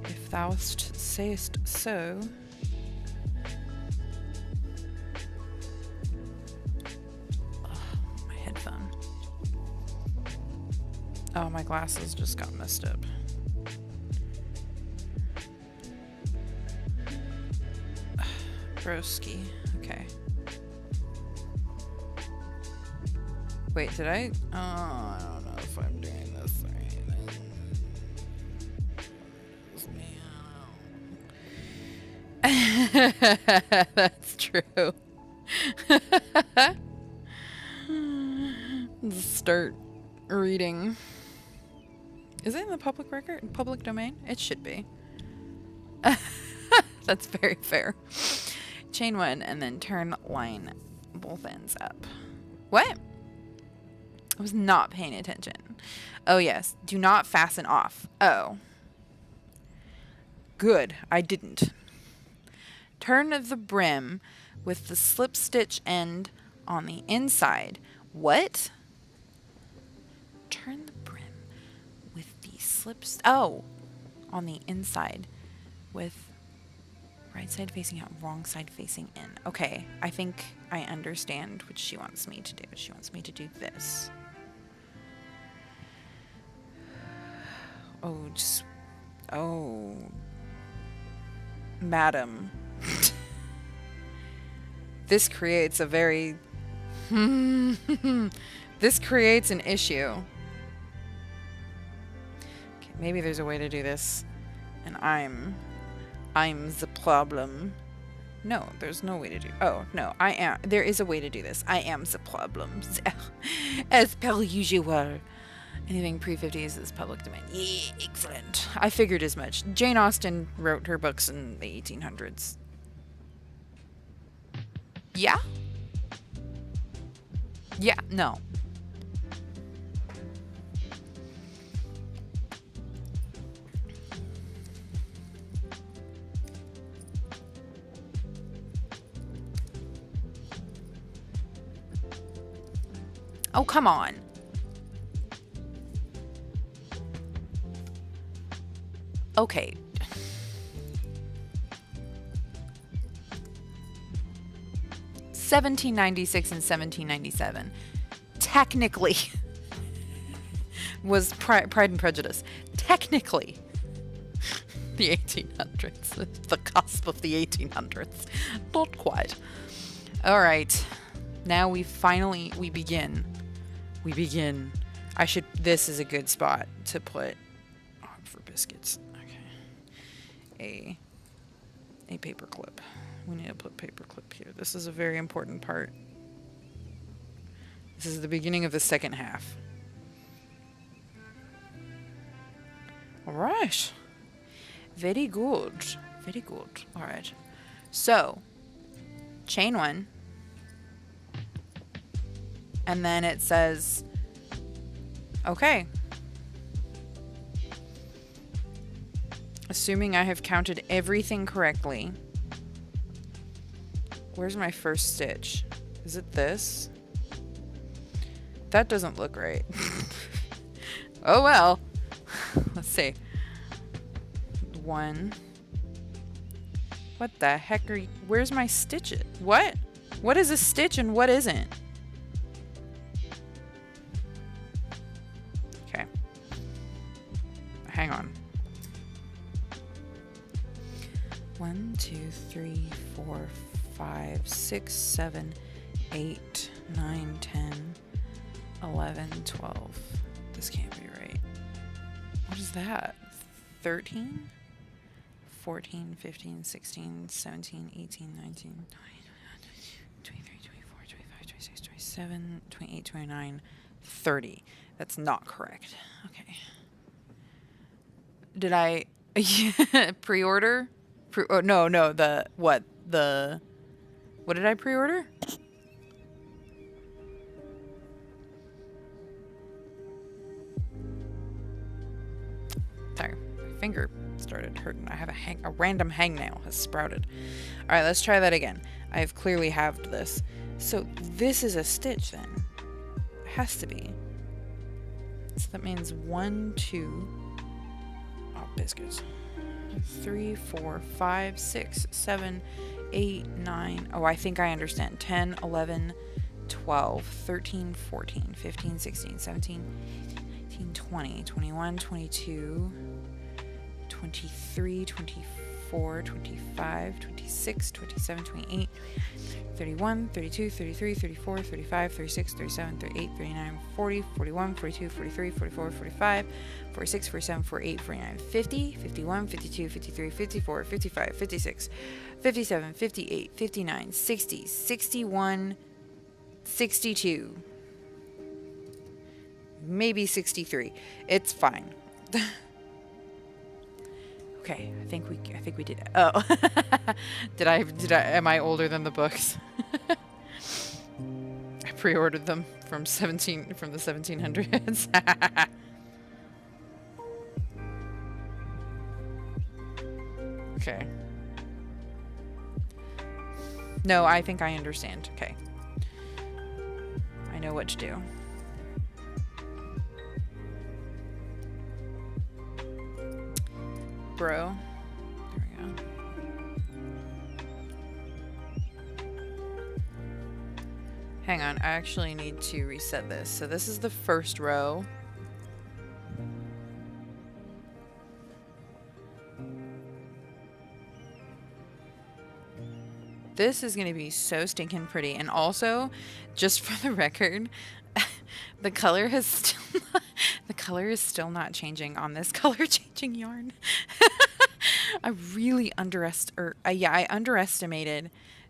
If thou sayest so. Oh, my headphone. Oh, my glasses just got messed up. Broski. Okay. Wait, did I? Oh, I don't know if I'm doing this right. That's true. Let's start reading. Is it in the public record? Public domain? It should be. That's very fair. Chain 1 and then turn line both ends up. What? I was not paying attention. Oh yes, do not fasten off. Oh. Good, I didn't. Turn the brim with the slip stitch end on the inside. What? Turn the brim with the oh, on the inside with right side facing out, wrong side facing in. Okay, I think I understand what she wants me to do. She wants me to do this. Oh, just... oh. Madam. This creates a very This creates an issue. Okay, maybe there's a way to do this. And I'm the problem. No, there's no way to do. Oh, no, I am. There is a way to do this. I am the problem. As per usual. Anything pre-50s is public domain. Yeah, excellent. I figured as much. Jane Austen wrote her books in the 1800s. Yeah? Yeah, no. Oh, come on. Okay. (1796) and 1797 technically was Pride and Prejudice. Technically the 1800s, the cusp of the 1800s. Not quite. All right, now we begin. This is a good spot to put for biscuits. Okay. A paper clip. We need to put paper clip here. This is a very important part. This is the beginning of the second half. All right. Very good. Very good. All right. So, chain one. And then it says, okay. Assuming I have counted everything correctly. Where's my first stitch? Is it this? That doesn't look right. Oh well. Let's see. 1. What the heck are you? Where's my stitch? What? What is a stitch and what isn't? Okay. Hang on. 1, 2, 3, 4, 5, 6, 7, 8, 9, 10, 11, 12. This can't be right. What is that? 13? 14, 15, 16, 17, 18, 19, 20, 23, 24, 25, 26, 27, 28, 29, 30. That's not correct. Okay. Did I pre-order? Oh, no, what did I pre-order? Sorry, my finger started hurting. I have a random hangnail has sprouted. All right, let's try that again. I have clearly halved this. So this is a stitch then. It has to be. So that means 1, 2. Oh, biscuits. 3, 4, 5, 6, 7, 8, 9. Oh, I think I understand. 10, 11, 12, 13, 14, 15, 16, 17, 18, 19, 20, 21, 22, 23, 24, 25, 26, 27, 28, 31, 32, 33, 34, 35, 36, 37, 38, 39, 40, 41, 42, 43, 44, 45, 46, 47, 48, 49, 50, 51, 52, 53, 54, 55, 56, 57, 58, 59, 60, 61, 62, maybe 63. It's fine. Okay, I think we did it. Oh. Am I older than the books? I pre-ordered them from the 1700s. Okay. No, I think I understand. Okay. I know what to do. Bro. There we go. Hang on, I actually need to reset this. So this is the first row. This is going to be so stinking pretty. And also, just for the record, The color has still not, the color is still not changing on this color changing yarn. I really I underestimated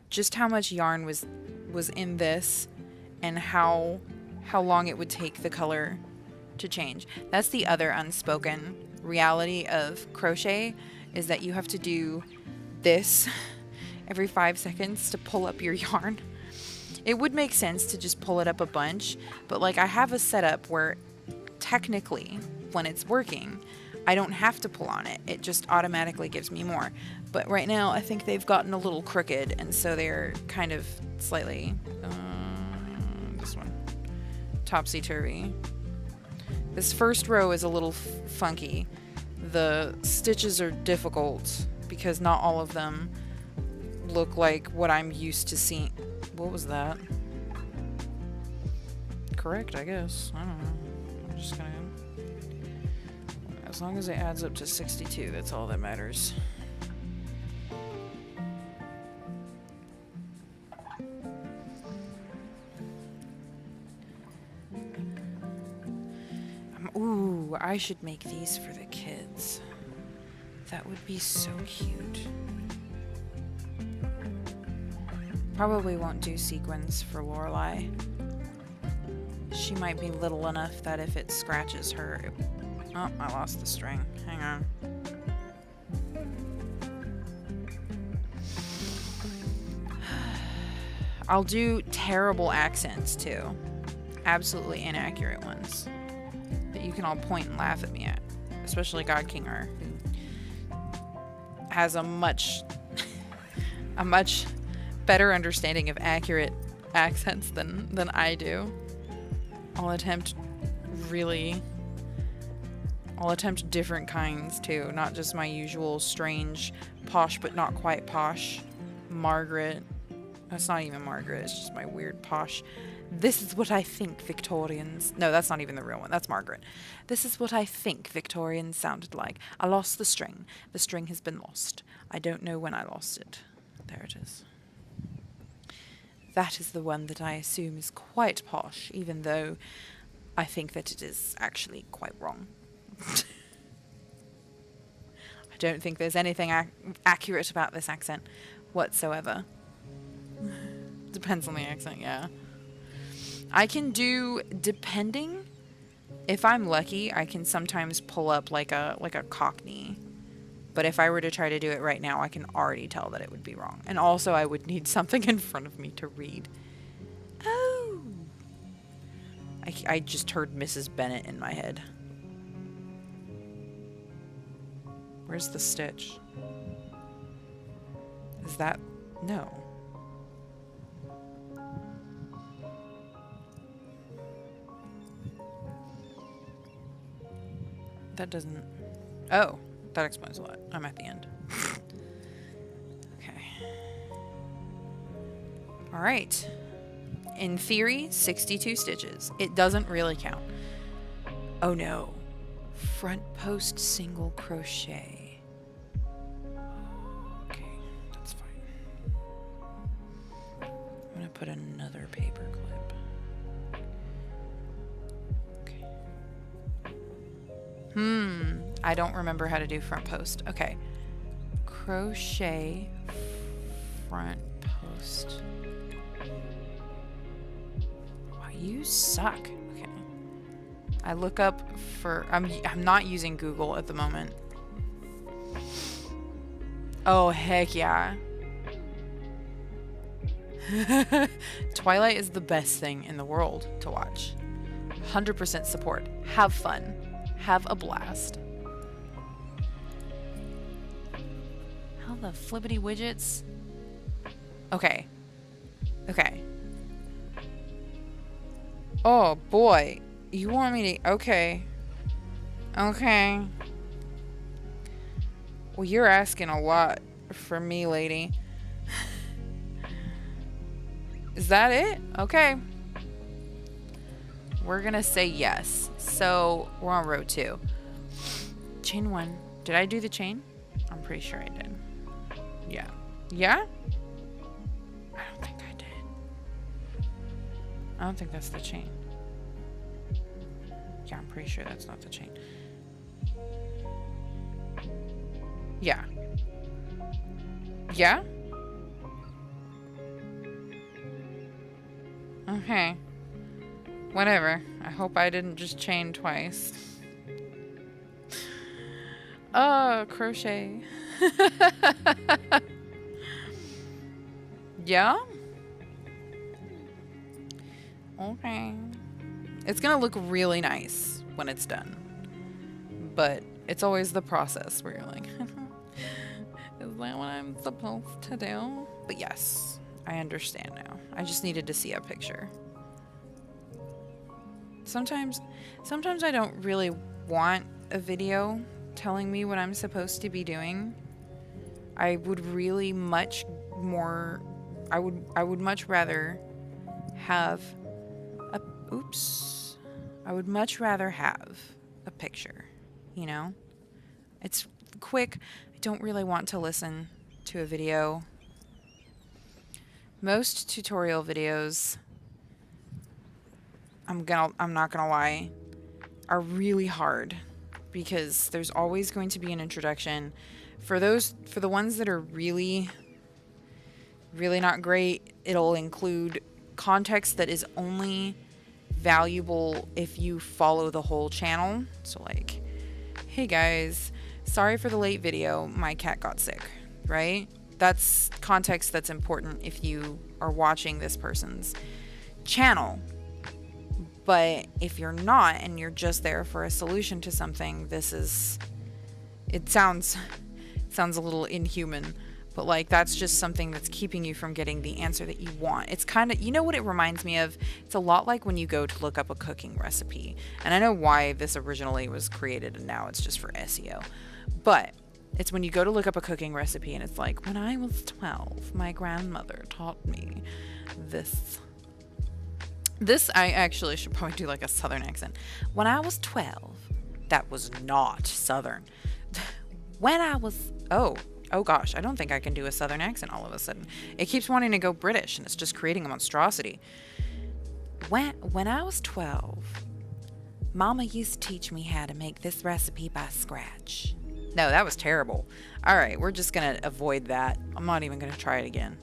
just how much yarn was in this and how long it would take the color to change. That's the other unspoken reality of crochet, is that you have to do this every 5 seconds to pull up your yarn. It would make sense to just pull it up a bunch, but like I have a setup where technically when it's working, I don't have to pull on it. It just automatically gives me more. But right now I think they've gotten a little crooked, and so they're kind of slightly, this one, topsy-turvy. This first row is a little funky. The stitches are difficult because not all of them look like what I'm used to seeing. What was that? Correct, I guess. I don't know. I'm just gonna... As long as it adds up to 62, that's all that matters. Ooh, I should make these for the kids. That would be so cute. Probably won't do sequins for Lorelai. She might be little enough that if it scratches her... Oh, I lost the string. Hang on. I'll do terrible accents too. Absolutely inaccurate ones that you can all point and laugh at me at. Especially God Kinger, who has a much better understanding of accurate accents than I do. I'll attempt different kinds too, not just my usual strange posh but not quite posh Margaret. That's not even Margaret, it's just my weird posh. This is what I think Victorians... No, that's not even the real one. That's Margaret. This is what I think Victorians sounded like. I lost the string. The string has been lost. I don't know when I lost it. There it is. That is the one that I assume is quite posh, even though I think that it is actually quite wrong. I don't think there's anything accurate about this accent whatsoever. Depends on the accent, yeah. I can do, depending, if I'm lucky, I can sometimes pull up like a Cockney. But if I were to try to do it right now, I can already tell that it would be wrong. And also I would need something in front of me to read. Oh! I just heard Mrs. Bennet in my head. Where's the stitch? Is that... No. That doesn't... Oh, that explains a lot. I'm at the end. Okay. Alright. In theory, 62 stitches. It doesn't really count. Oh no. Front post single crochet. Okay, that's fine. I'm gonna put another paper clip. I don't remember how to do front post. Okay. Crochet front post. Wow, you suck. Okay. I look up for... I'm not using Google at the moment. Oh, heck yeah. Twilight is the best thing in the world to watch. 100% support. Have fun. Have a blast. How the flippity widgets? Okay. Okay. Oh boy. You want me to... Okay. Okay. Well, you're asking a lot from me, lady. Is that it? Okay. We're gonna say yes. So we're on row 2. Chain 1. Did I do the chain? I'm pretty sure I did. Yeah. Yeah? I don't think I did. I don't think that's the chain. Yeah, I'm pretty sure that's not the chain. Yeah. Yeah? Okay. Whatever. I hope I didn't just chain twice. Crochet. Yeah? Okay. It's gonna look really nice when it's done. But it's always the process where you're like, is that what I'm supposed to do? But yes, I understand now. I just needed to see a picture. Sometimes I don't really want a video telling me what I'm supposed to be doing. I would really much more, I would much rather have a, oops. I would much rather have a picture, you know? It's quick. I don't really want to listen to a video. Most tutorial videos, I'm not gonna lie, are really hard because there's always going to be an introduction. For the ones that are really not great, it'll include context that is only valuable if you follow the whole channel. So like, hey guys, sorry for the late video, my cat got sick, right? That's context that's important if you are watching this person's channel. But if you're not and you're just there for a solution to something, it sounds a little inhuman, but like that's just something that's keeping you from getting the answer that you want. It's kind of, you know what it reminds me of? It's a lot like when you go to look up a cooking recipe. And I know why this originally was created and now it's just for SEO. But it's when you go to look up a cooking recipe and it's like, when I was 12, my grandmother taught me this. I actually should probably do like a southern accent. When I was 12, that was not southern. When I was, oh gosh, I don't think I can do a southern accent all of a sudden. It keeps wanting to go British and it's just creating a monstrosity. When I was 12, Mama used to teach me how to make this recipe by scratch. No, that was terrible. All right, we're just gonna avoid that. I'm not even gonna try it again.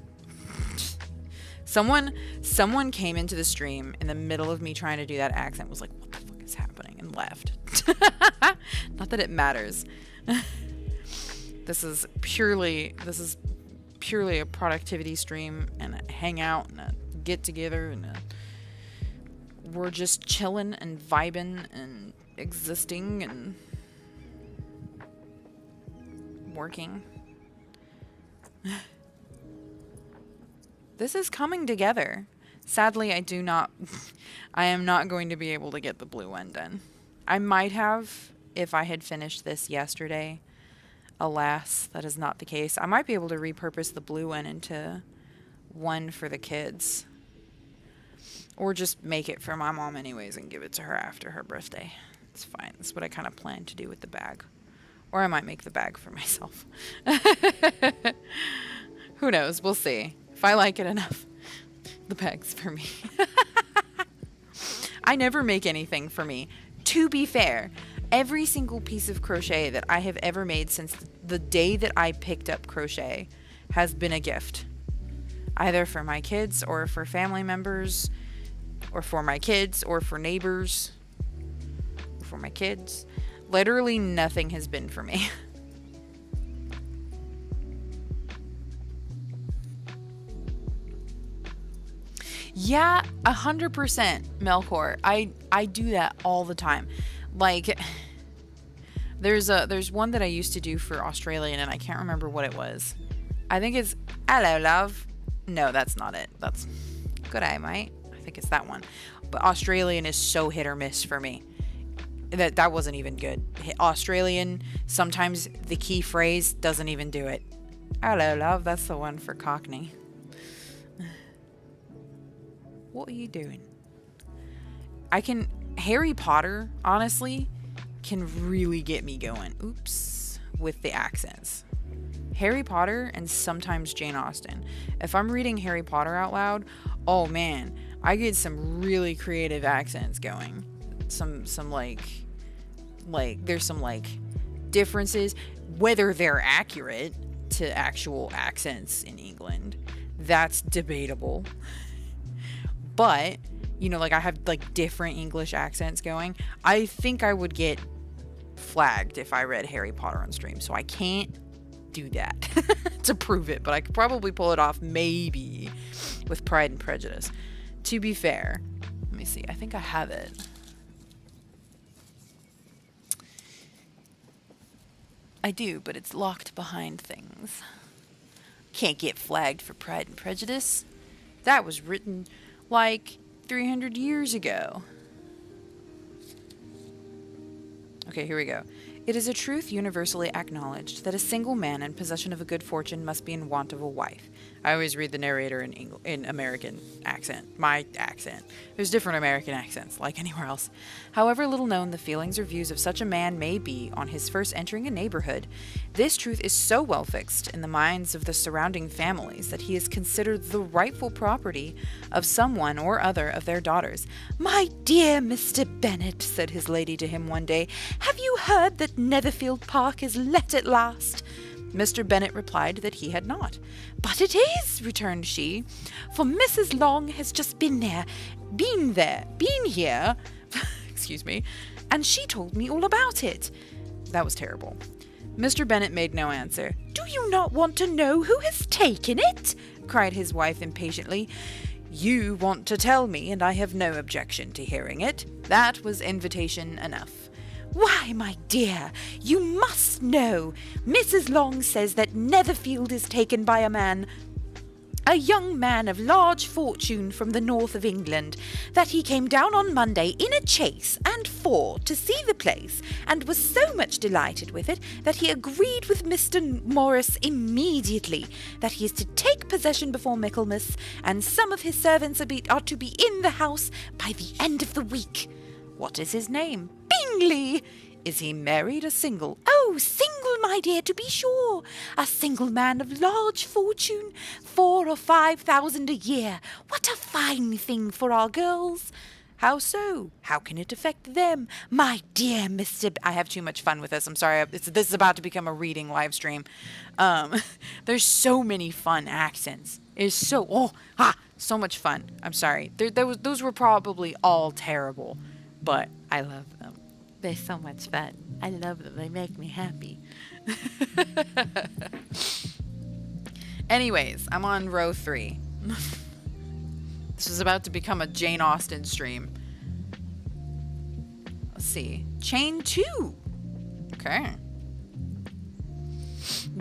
Someone came into the stream in the middle of me trying to do that accent, was like, what the fuck is happening? And left. Not that it matters. This is purely a productivity stream and a hangout and a get together and we're just chilling and vibing and existing and working. This is coming together. Sadly, I am not going to be able to get the blue one done. I might have if I had finished this yesterday. Alas, that is not the case. I might be able to repurpose the blue one into one for the kids. Or just make it for my mom anyways and give it to her after her birthday. It's fine. That's what I kind of plan to do with the bag. Or I might make the bag for myself. Who knows? We'll see. If I like it enough, the bag's for me. I never make anything for me. To be fair, every single piece of crochet that I have ever made since the day that I picked up crochet has been a gift. Either for my kids or for family members or for my kids or for neighbors or for my kids. Literally nothing has been for me. Yeah, 100%, Melkor. I do that all the time. Like, there's one that I used to do for Australian, and I can't remember what it was. I think it's hello, love. No, that's not it. That's good eye, mate. I think it's that one. But Australian is so hit or miss for me. That wasn't even good. Australian, sometimes the key phrase doesn't even do it. Hello, love. That's the one for Cockney. What are you doing? Harry Potter, honestly, can really get me going. Oops. With the accents. Harry Potter and sometimes Jane Austen. If I'm reading Harry Potter out loud, oh man, I get some really creative accents going. some there's some like differences. Whether they're accurate to actual accents in England, that's debatable. But, you know, like I have like different English accents going. I think I would get flagged if I read Harry Potter on stream, so I can't do that to prove it, but I could probably pull it off maybe with Pride and Prejudice. To be fair, let me see. I think I have it. I do, but it's locked behind things. Can't get flagged for Pride and Prejudice. That was written like 300 years ago. Okay, here we go. It is a truth universally acknowledged that a single man in possession of a good fortune must be in want of a wife. I always read the narrator in American accent, my accent. There's different American accents, like anywhere else. However little known the feelings or views of such a man may be on his first entering a neighborhood, this truth is so well fixed in the minds of the surrounding families that he is considered the rightful property of someone or other of their daughters. "My dear Mr. Bennet," said his lady to him one day, "have you heard that Netherfield Park is let at last?" Mr. Bennet replied that he had not. "But it is," returned she, "for Mrs. Long has just been here, excuse me, and she told me all about it." That was terrible. Mr. Bennet made no answer. "Do you not want to know who has taken it?" cried his wife impatiently. "You want to tell me, and I have no objection to hearing it." That was invitation enough. "Why, my dear, you must know. Mrs. Long says that Netherfield is taken by a young man of large fortune from the north of England, that he came down on Monday in a chaise and four to see the place, and was so much delighted with it that he agreed with Mr. Morris immediately that he is to take possession before Michaelmas, and some of his servants are to be in the house by the end of the week. What is his name? Bingley. Is he married or single? Oh, single, my dear, to be sure. A single man of large fortune, 4,000 or 5,000 a year. What a fine thing for our girls. How so? How can it affect them? My dear Mr. I have too much fun with this. I'm sorry. This is about to become a reading live stream. There's so many fun accents. It's so much fun. I'm sorry. Those were probably all terrible, but I love them. They're so much fun. I love them. They make me happy. Anyways, I'm on row 3. This is about to become a Jane Austen stream. Let's see. Chain 2. Okay.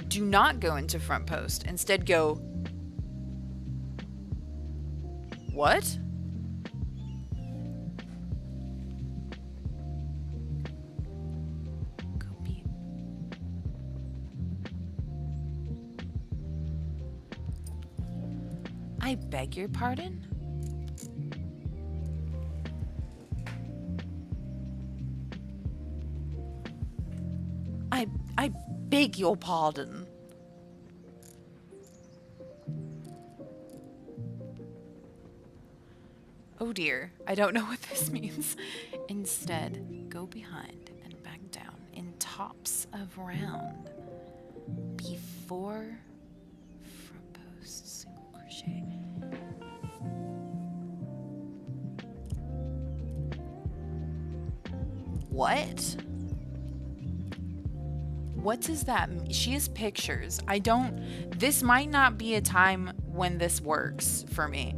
Do not go into front post. Instead go... What? I beg your pardon? I beg your pardon. Oh dear, I don't know what this means. Instead, go behind and back down in tops of round. Before front post single crochet. What? What does that mean? She has pictures. This might not be a time when this works for me.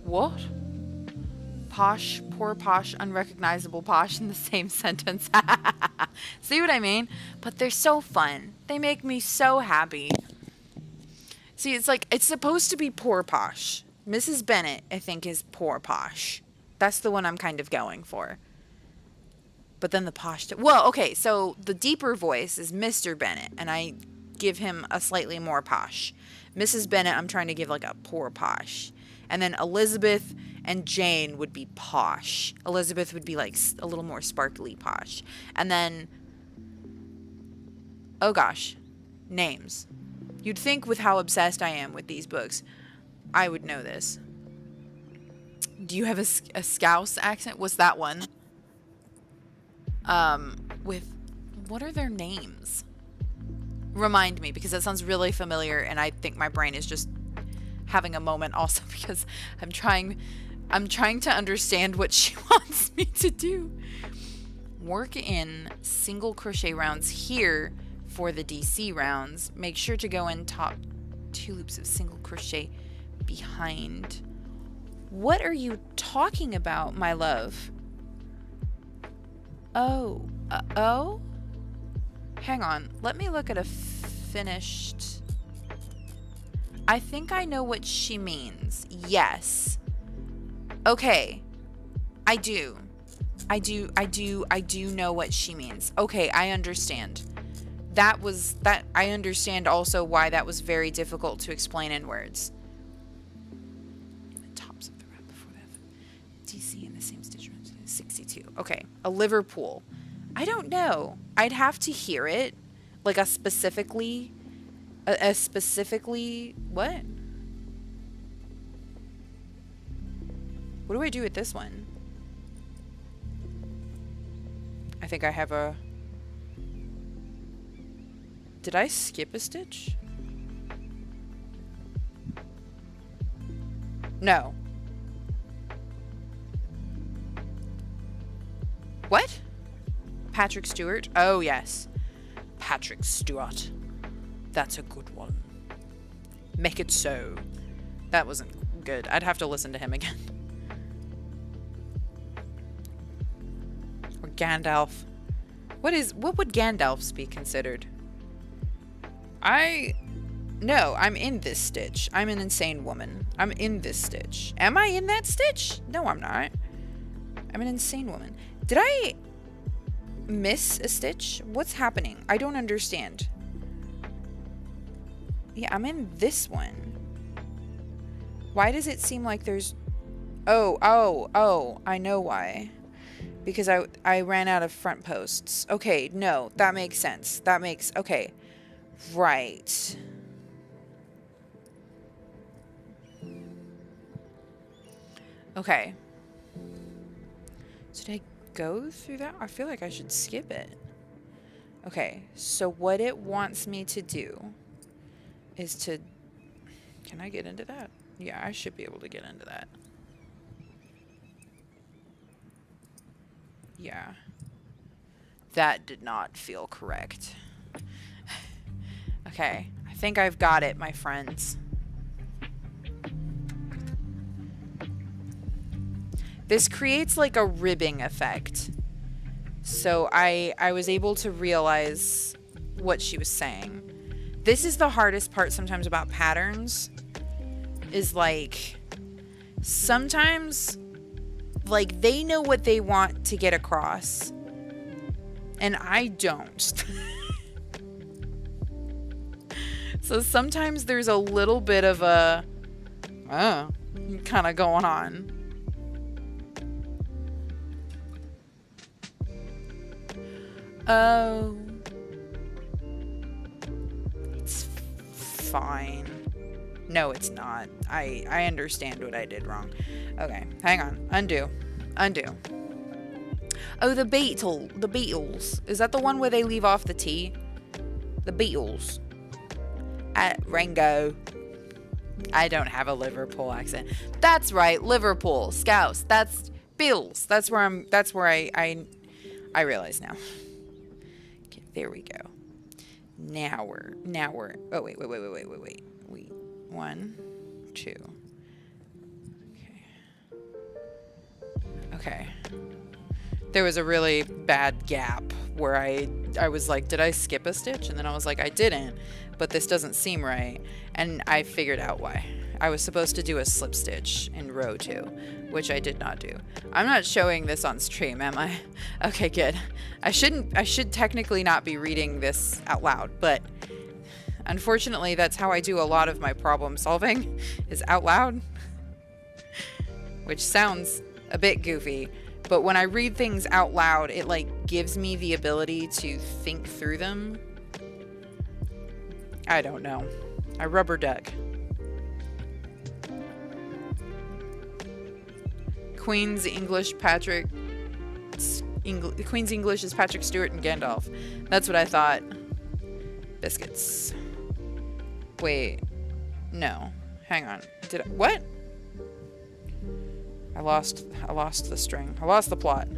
What? Posh, poor posh, unrecognizable posh in the same sentence. See what I mean? But they're so fun. They make me so happy. See, it's like, it's supposed to be poor posh. Mrs. Bennet, I think, is poor posh. That's the one I'm kind of going for. But then the posh... Well, okay, so the deeper voice is Mr. Bennett, and I give him a slightly more posh. Mrs. Bennett, I'm trying to give like a poor posh. And then Elizabeth and Jane would be posh. Elizabeth would be like a little more sparkly posh. And then... Oh gosh. Names. You'd think with how obsessed I am with these books, I would know this. Do you have a Scouse accent? What's that one? With... What are their names? Remind me, because that sounds really familiar, and I think my brain is just having a moment also because I'm trying to understand what she wants me to do. Work in single crochet rounds here for the DC rounds. Make sure to go in top 2 loops of single crochet behind. What are you talking about, my love? Oh, oh? Hang on, let me look at a finished... I think I know what she means. Yes. Okay. I do know what she means. Okay, I understand. I understand also why that was very difficult to explain in words. In the tops of the round before that. DC in the same stitch run 62. Okay, a Liverpool. I don't know. I'd have to hear it. Like a specifically... What? What do I do with this one? I think I have a... Did I skip a stitch? No. What? Patrick Stewart? Oh, yes. Patrick Stewart. That's a good one. Make it so. That wasn't good. I'd have to listen to him again. Or Gandalf. What would Gandalf's be considered? No, I'm in this stitch. I'm an insane woman. I'm in this stitch. Am I in that stitch? No, I'm not. I'm an insane woman. Did I miss a stitch? What's happening? I don't understand. Yeah, I'm in this one. Why does it seem like there's... Oh, I know why. Because I ran out of front posts. Okay, no, that makes sense. Okay. Right. Okay. So did I go through that? I feel like I should skip it. Okay, so what it wants me to do is to... Can I get into that? Yeah, I should be able to get into that. Yeah. That did not feel correct. Okay, I think I've got it, my friends. This creates like a ribbing effect. So I was able to realize what she was saying. This is the hardest part sometimes about patterns. Is like, sometimes, like, they know what they want to get across. And I don't. So sometimes there's a little bit of a, kind of going on. Oh. It's fine. No, it's not. I understand what I did wrong. Okay, hang on. Undo. Oh, the Beatles. Is that the one where they leave off the T? The Beatles. At Rango. I don't have a Liverpool accent. That's right, Liverpool. Scouse. That's Bills. That's where I realize now. Okay, there we go. Now we're oh wait. 1, 2. Okay. There was a really bad gap where I was like, did I skip a stitch? And then I was like, I didn't, but this doesn't seem right. And I figured out why. I was supposed to do a slip stitch in row 2, which I did not do. I'm not showing this on stream, am I? Okay, good. I should technically not be reading this out loud, but unfortunately that's how I do a lot of my problem solving, is out loud. Which sounds a bit goofy, but when I read things out loud, it like gives me the ability to think through them. I don't know. I rubber duck. Queen's English Queen's English is Patrick Stewart and Gandalf. That's what I thought. Biscuits. Wait. No. Hang on. Did I, what? I lost the string. I lost the plot.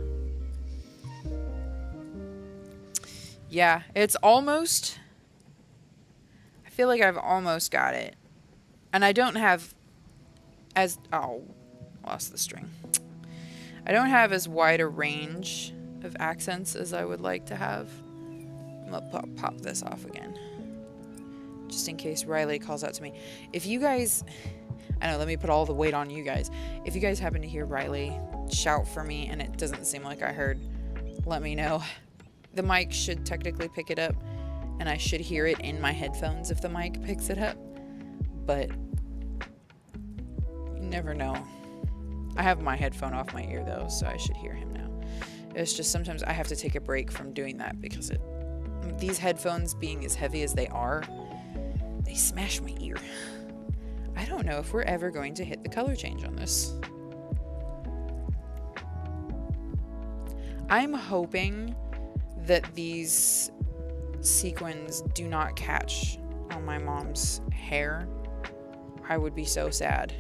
Yeah, it's almost... I feel like I've almost got it. And I don't have as... Oh, lost the string. I don't have as wide a range of accents as I would like to have. I'm gonna pop this off again. Just in case Riley calls out to me. If you guys... I know, let me put all the weight on you guys. If you guys happen to hear Riley shout for me and it doesn't seem like I heard, let me know. The mic should technically pick it up, and I should hear it in my headphones if the mic picks it up. But you never know. I have my headphone off my ear though, so I should hear him now. It's just sometimes I have to take a break from doing that because these headphones being as heavy as they are, they smash my ear. I don't know if we're ever going to hit the color change on this. I'm hoping that these sequins do not catch on my mom's hair. I would be so sad.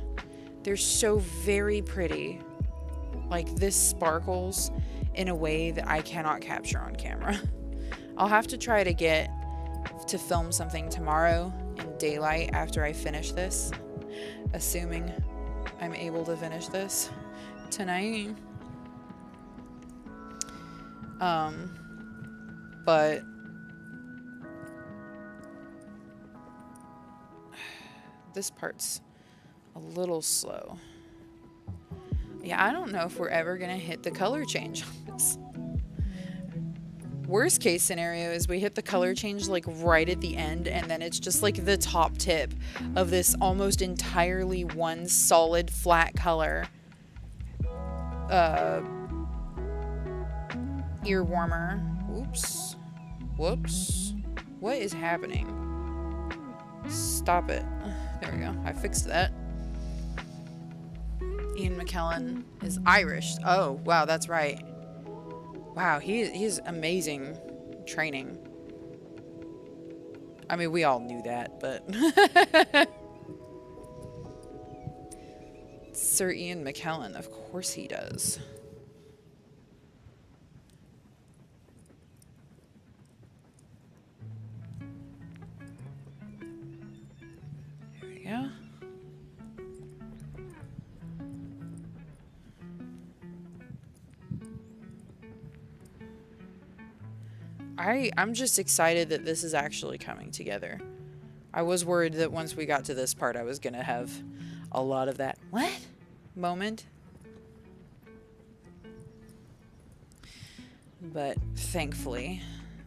They're so very pretty. Like, this sparkles in a way that I cannot capture on camera. I'll have to try to film something tomorrow in daylight after I finish this. Assuming I'm able to finish this tonight. But this part's a little slow. Yeah, I don't know if we're ever gonna hit the color change on this. Worst case scenario is we hit the color change like right at the end, and then it's just like the top tip of this almost entirely one solid flat color ear warmer. Oops. Whoops. What is happening? Stop it. There we go. I fixed that. Ian McKellen is Irish. Oh, wow, that's right. Wow, he's amazing training. I mean, we all knew that, but... Sir Ian McKellen, of course he does. There we go. I'm just excited that this is actually coming together. I was worried that once we got to this part, I was going to have a lot of that "what?" moment. But thankfully,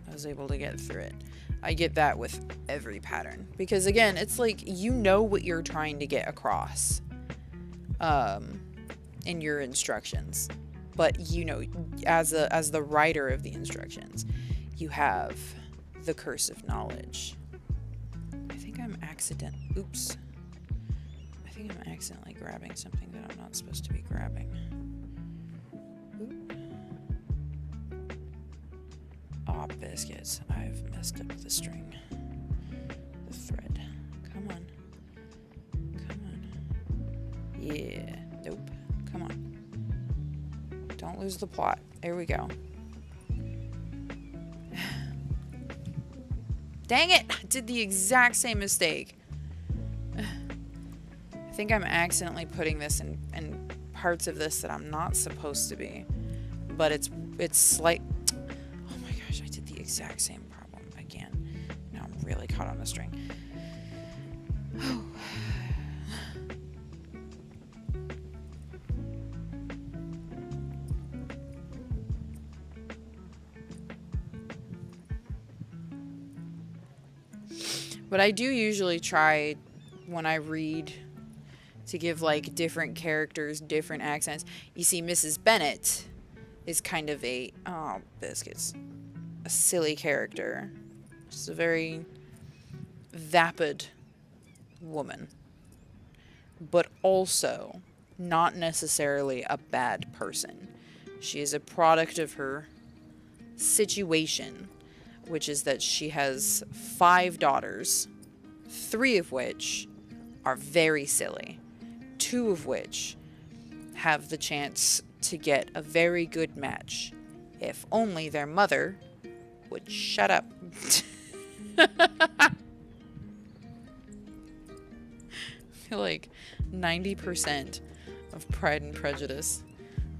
I was able to get through it. I get that with every pattern. Because again, it's like, you know what you're trying to get across in your instructions. But, you know, as the writer of the instructions, you have the curse of knowledge. I think I'm oops. I think I'm accidentally grabbing something that I'm not supposed to be grabbing. Oop. Aw, biscuits. I've messed up the string. The thread. Come on. Come on. Yeah. Nope. Come on. Don't lose the plot. There we go. Dang it! I did the exact same mistake. I think I'm accidentally putting this in parts of this that I'm not supposed to be. But it's slight... Oh my gosh, I did the exact same problem again. Now I'm really caught on the string. But I do usually try, when I read, to give, like, different characters different accents. You see, Mrs. Bennet is kind of a, oh, biscuits, a silly character. She's a very vapid woman, but also not necessarily a bad person. She is a product of her situation, which is that she has 5 daughters, 3 of which are very silly, 2 of which have the chance to get a very good match, if only their mother would shut up. I feel like 90% of Pride and Prejudice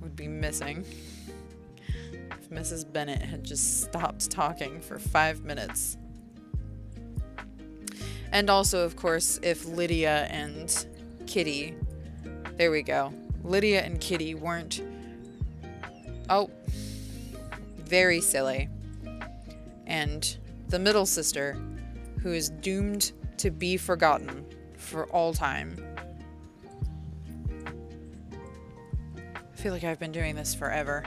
would be missing if Mrs. Bennet had just stopped talking for 5 minutes. And also, of course, if Lydia and Kitty, there we go, Lydia and Kitty weren't, oh, very silly. And the middle sister, who is doomed to be forgotten for all time. I feel like I've been doing this forever.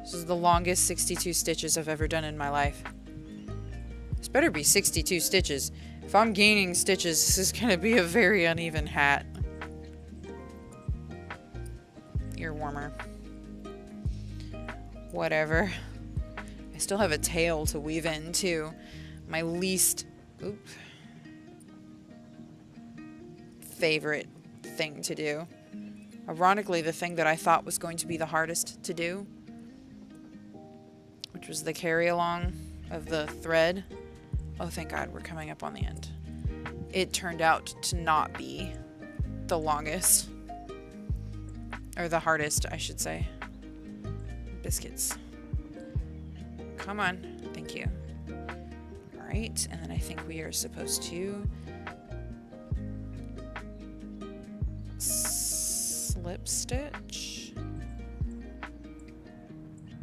This is the longest 62 stitches I've ever done in my life. This better be 62 stitches. If I'm gaining stitches, this is going to be a very uneven hat. Ear warmer. Whatever. I still have a tail to weave in, too. My least favorite thing to do. Ironically, the thing that I thought was going to be the hardest to do, which was the carry-along of the thread. Oh, thank God, we're coming up on the end. It turned out to not be the longest. Or the hardest, I should say. Biscuits. Come on. Thank you. Alright, and then I think we are supposed to slip stitch.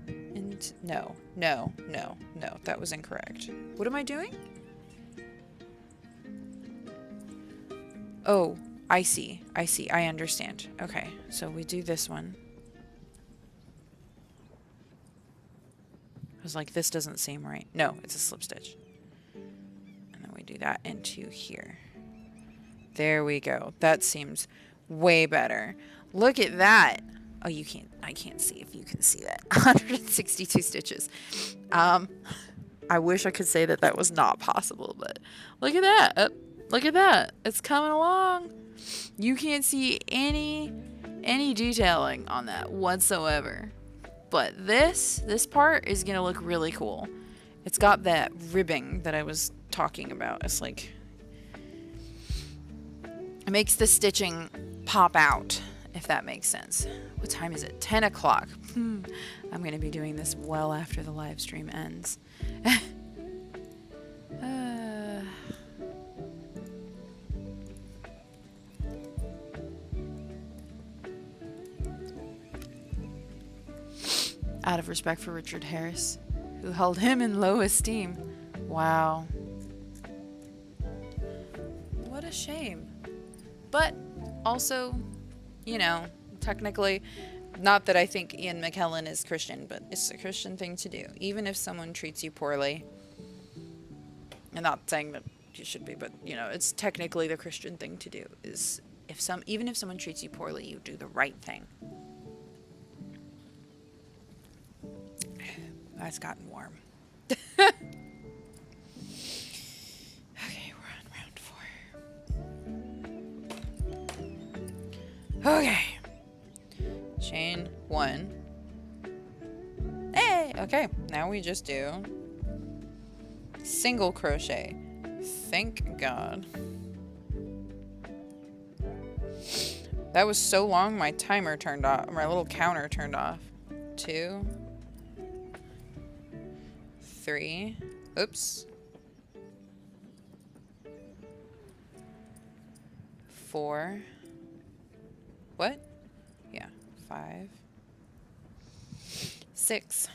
And no, that was incorrect. What am I doing? Oh, I see, I understand. Okay, so we do this one. I was like, this doesn't seem right. No, it's a slip stitch. And then we do that into here. There we go. That seems way better. Look at that. Oh, you can't, I can't see if you can see that. 162 stitches. I wish I could say that that was not possible, but look at that. Look at that. It's coming along. You can't see any detailing on that whatsoever. But this part is going to look really cool. It's got that ribbing that I was talking about. It's like, it makes the stitching pop out, if that makes sense. What time is it? 10 o'clock. I'm going to be doing this well after the live stream ends. Out of respect for Richard Harris, who held him in low esteem. Wow. What a shame. But also, you know, technically, not that I think Ian McKellen is Christian, but it's a Christian thing to do. Even if someone treats you poorly, I'm not saying that you should be, but, you know, it's technically the Christian thing to do, is even if someone treats you poorly, you do the right thing. That's gotten warm. Okay, we're on round 4. Okay. Chain 1. Hey! Okay, now we just do single crochet. Thank God. That was so long my timer turned off, my little counter turned off. 2, 3, oops, 4, what? Yeah, 5, 6,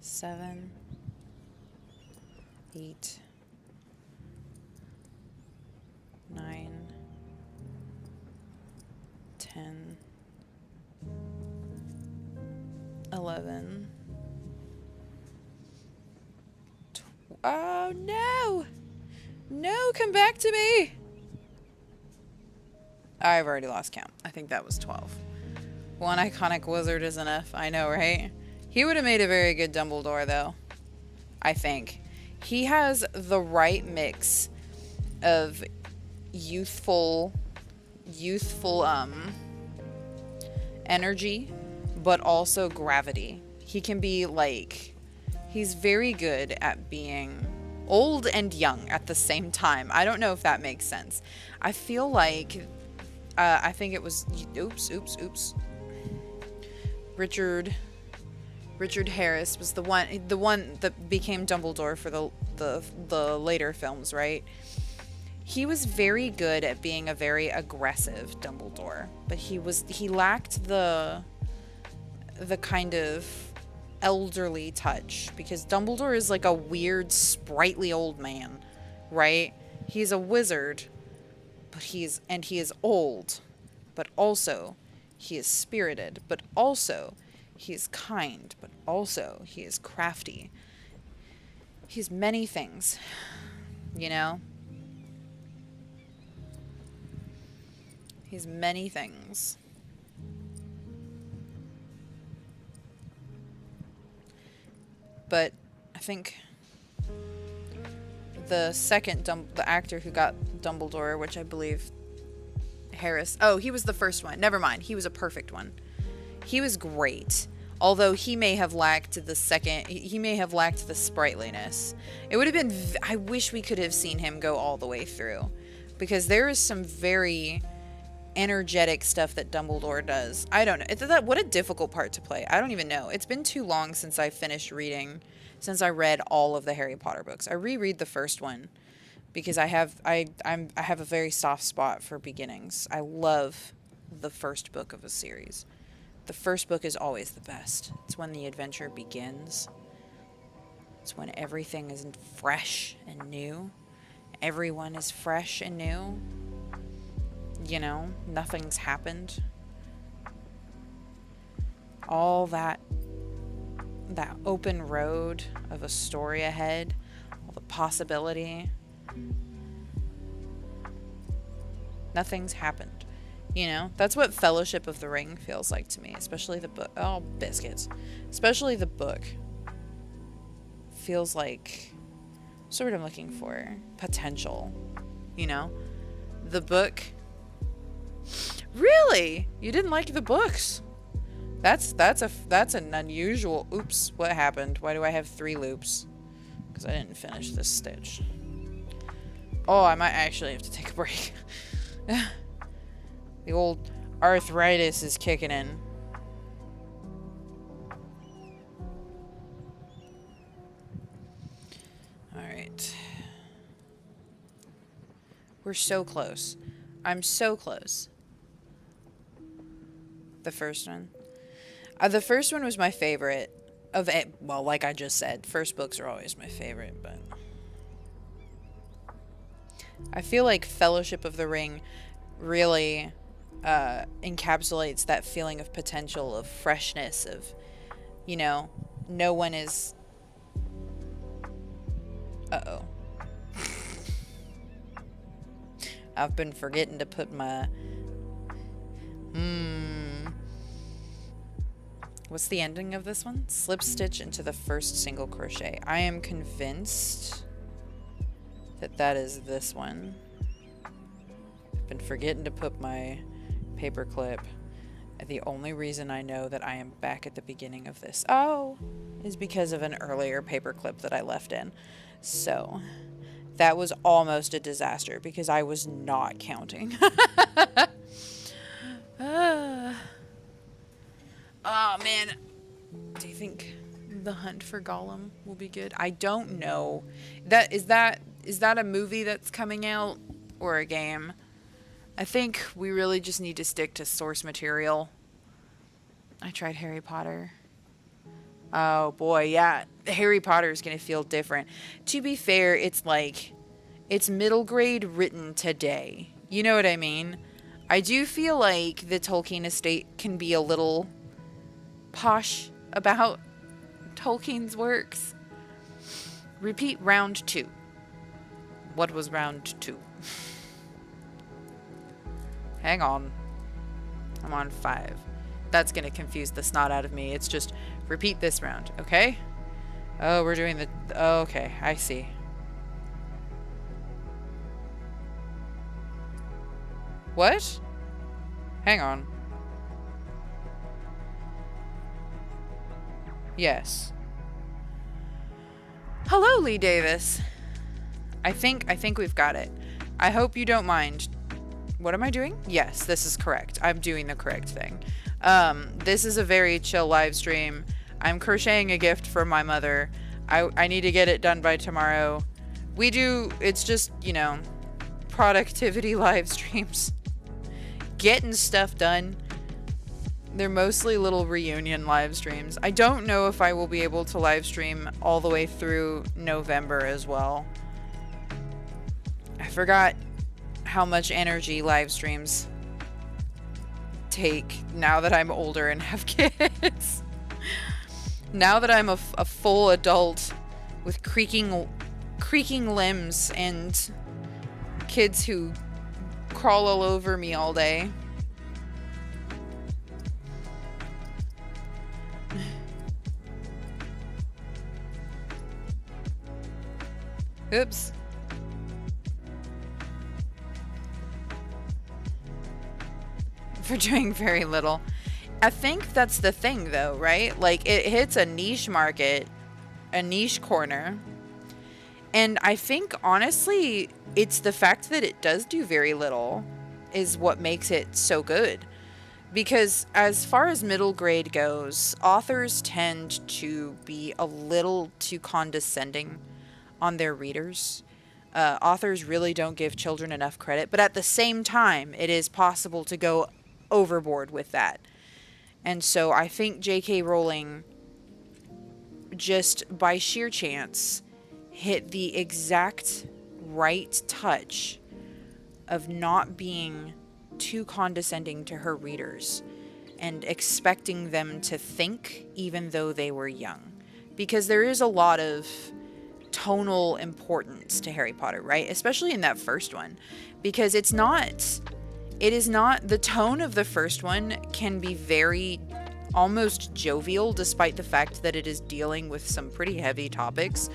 7, 8, 9, 10, 11. Oh no! No, come back to me! I've already lost count. I think that was 12. One iconic wizard is enough. I know, right? He would have made a very good Dumbledore, though. I think. He has the right mix of youthful energy, but also gravity. He can be like, he's very good at being old and young at the same time. I don't know if that makes sense. I feel like, I think it was, oops. Richard Harris was the one that became Dumbledore for the later films, right? He was very good at being a very aggressive Dumbledore, but he lacked the kind of elderly touch, because Dumbledore is like a weird, sprightly old man, right? He's a wizard, but he is old, but also he is spirited, but also he is kind, but also he is crafty. He's many things, you know? He's many things. But I think the actor who got Dumbledore, which I believe Harris. Oh, he was the first one. Never mind. He was a perfect one. He was great. Although he may have lacked the sprightliness. It would have been, I wish we could have seen him go all the way through. Because there is some very energetic stuff that Dumbledore does. I don't know. What a difficult part to play. I don't even know. It's been too long since I finished reading, since I read all of the Harry Potter books. I reread the first one because I have a very soft spot for beginnings. I love the first book of a series. The first book is always the best. It's when the adventure begins. It's when everything is fresh and new. Everyone is fresh and new. You know, nothing's happened. All that open road of a story ahead, all the possibility. Nothing's happened. You know, that's what Fellowship of the Ring feels like to me, especially the book. Oh, biscuits. Especially the book. Feels like, what's the word I'm looking for? Potential. You know? The book. Really? You didn't like the books? That's an unusual. Oops, what happened? Why do I have 3 loops? Because I didn't finish this stitch. Oh, I might actually have to take a break. The old arthritis is kicking in. Alright. We're so close. I'm so close. The first one. The first one was my favorite of it. Well, like I just said, first books are always my favorite, but I feel like Fellowship of the Ring really encapsulates that feeling of potential, of freshness, of, you know, no one is... Uh-oh. I've been forgetting to put my... What's the ending of this one? Slip stitch into the first single crochet. I am convinced that that is this one. I've been forgetting to put my paper clip. The only reason I know that I am back at the beginning of this, is because of an earlier paper clip that I left in. So, that was almost a disaster because I was not counting. Oh, man. Do you think The Hunt for Gollum will be good? I don't know. Is that a movie that's coming out or a game? I think we really just need to stick to source material. I tried Harry Potter. Oh boy, yeah. Harry Potter is going to feel different. To be fair, it's like, it's middle grade written today. You know what I mean? I do feel like the Tolkien estate can be a little posh about Tolkien's works. Repeat round 2. What was round 2? Hang on. I'm on 5. That's going to confuse the snot out of me. It's just repeat this round, okay? Oh, we're doing the... Oh, okay, I see. What? Hang on. Yes. Hello, Lee Davis. I think we've got it. I hope you don't mind. What am I doing? Yes, this is correct. I'm doing the correct thing. This is a very chill live stream. I'm crocheting a gift for my mother. I need to get it done by tomorrow. It's just, you know, productivity live streams. Getting stuff done. They're mostly little reunion live streams. I don't know if I will be able to live stream all the way through November as well. I forgot how much energy live streams take now that I'm older and have kids. Now that I'm a full adult with creaking limbs and kids who crawl all over me all day. Oops. For doing very little. I think that's the thing though, right? Like it hits a niche market, a niche corner. And I think honestly, it's the fact that it does do very little is what makes it so good. Because as far as middle grade goes, authors tend to be a little too condescending on their readers. Authors really don't give children enough credit, but at the same time, it is possible to go overboard with that. And so I think J.K. Rowling, just by sheer chance, hit the exact right touch of not being too condescending to her readers and expecting them to think even though they were young. Because there is a lot of tonal importance to Harry Potter, right? Especially in that first one. Because it is not, the tone of the first one can be very almost jovial, despite the fact that it is dealing with some pretty heavy topics,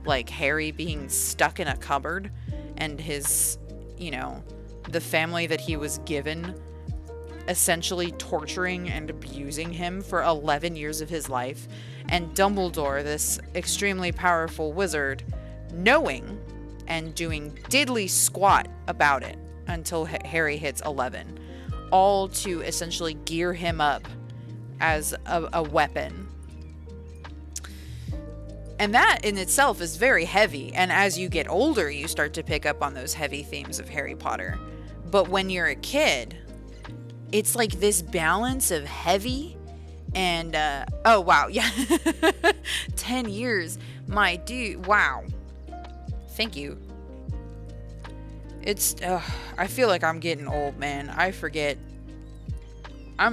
like Harry being stuck in a cupboard and his, you know, the family that he was given essentially torturing and abusing him for 11 years of his life, and Dumbledore, this extremely powerful wizard, knowing and doing diddly squat about it until Harry hits 11, all to essentially gear him up as a weapon. And that in itself is very heavy, and as you get older, you start to pick up on those heavy themes of Harry Potter. But when you're a kid, it's like this balance of heavy and, oh wow, yeah, 10 years, my dude, wow, thank you. It's, I feel like I'm getting old, man. I forget it. I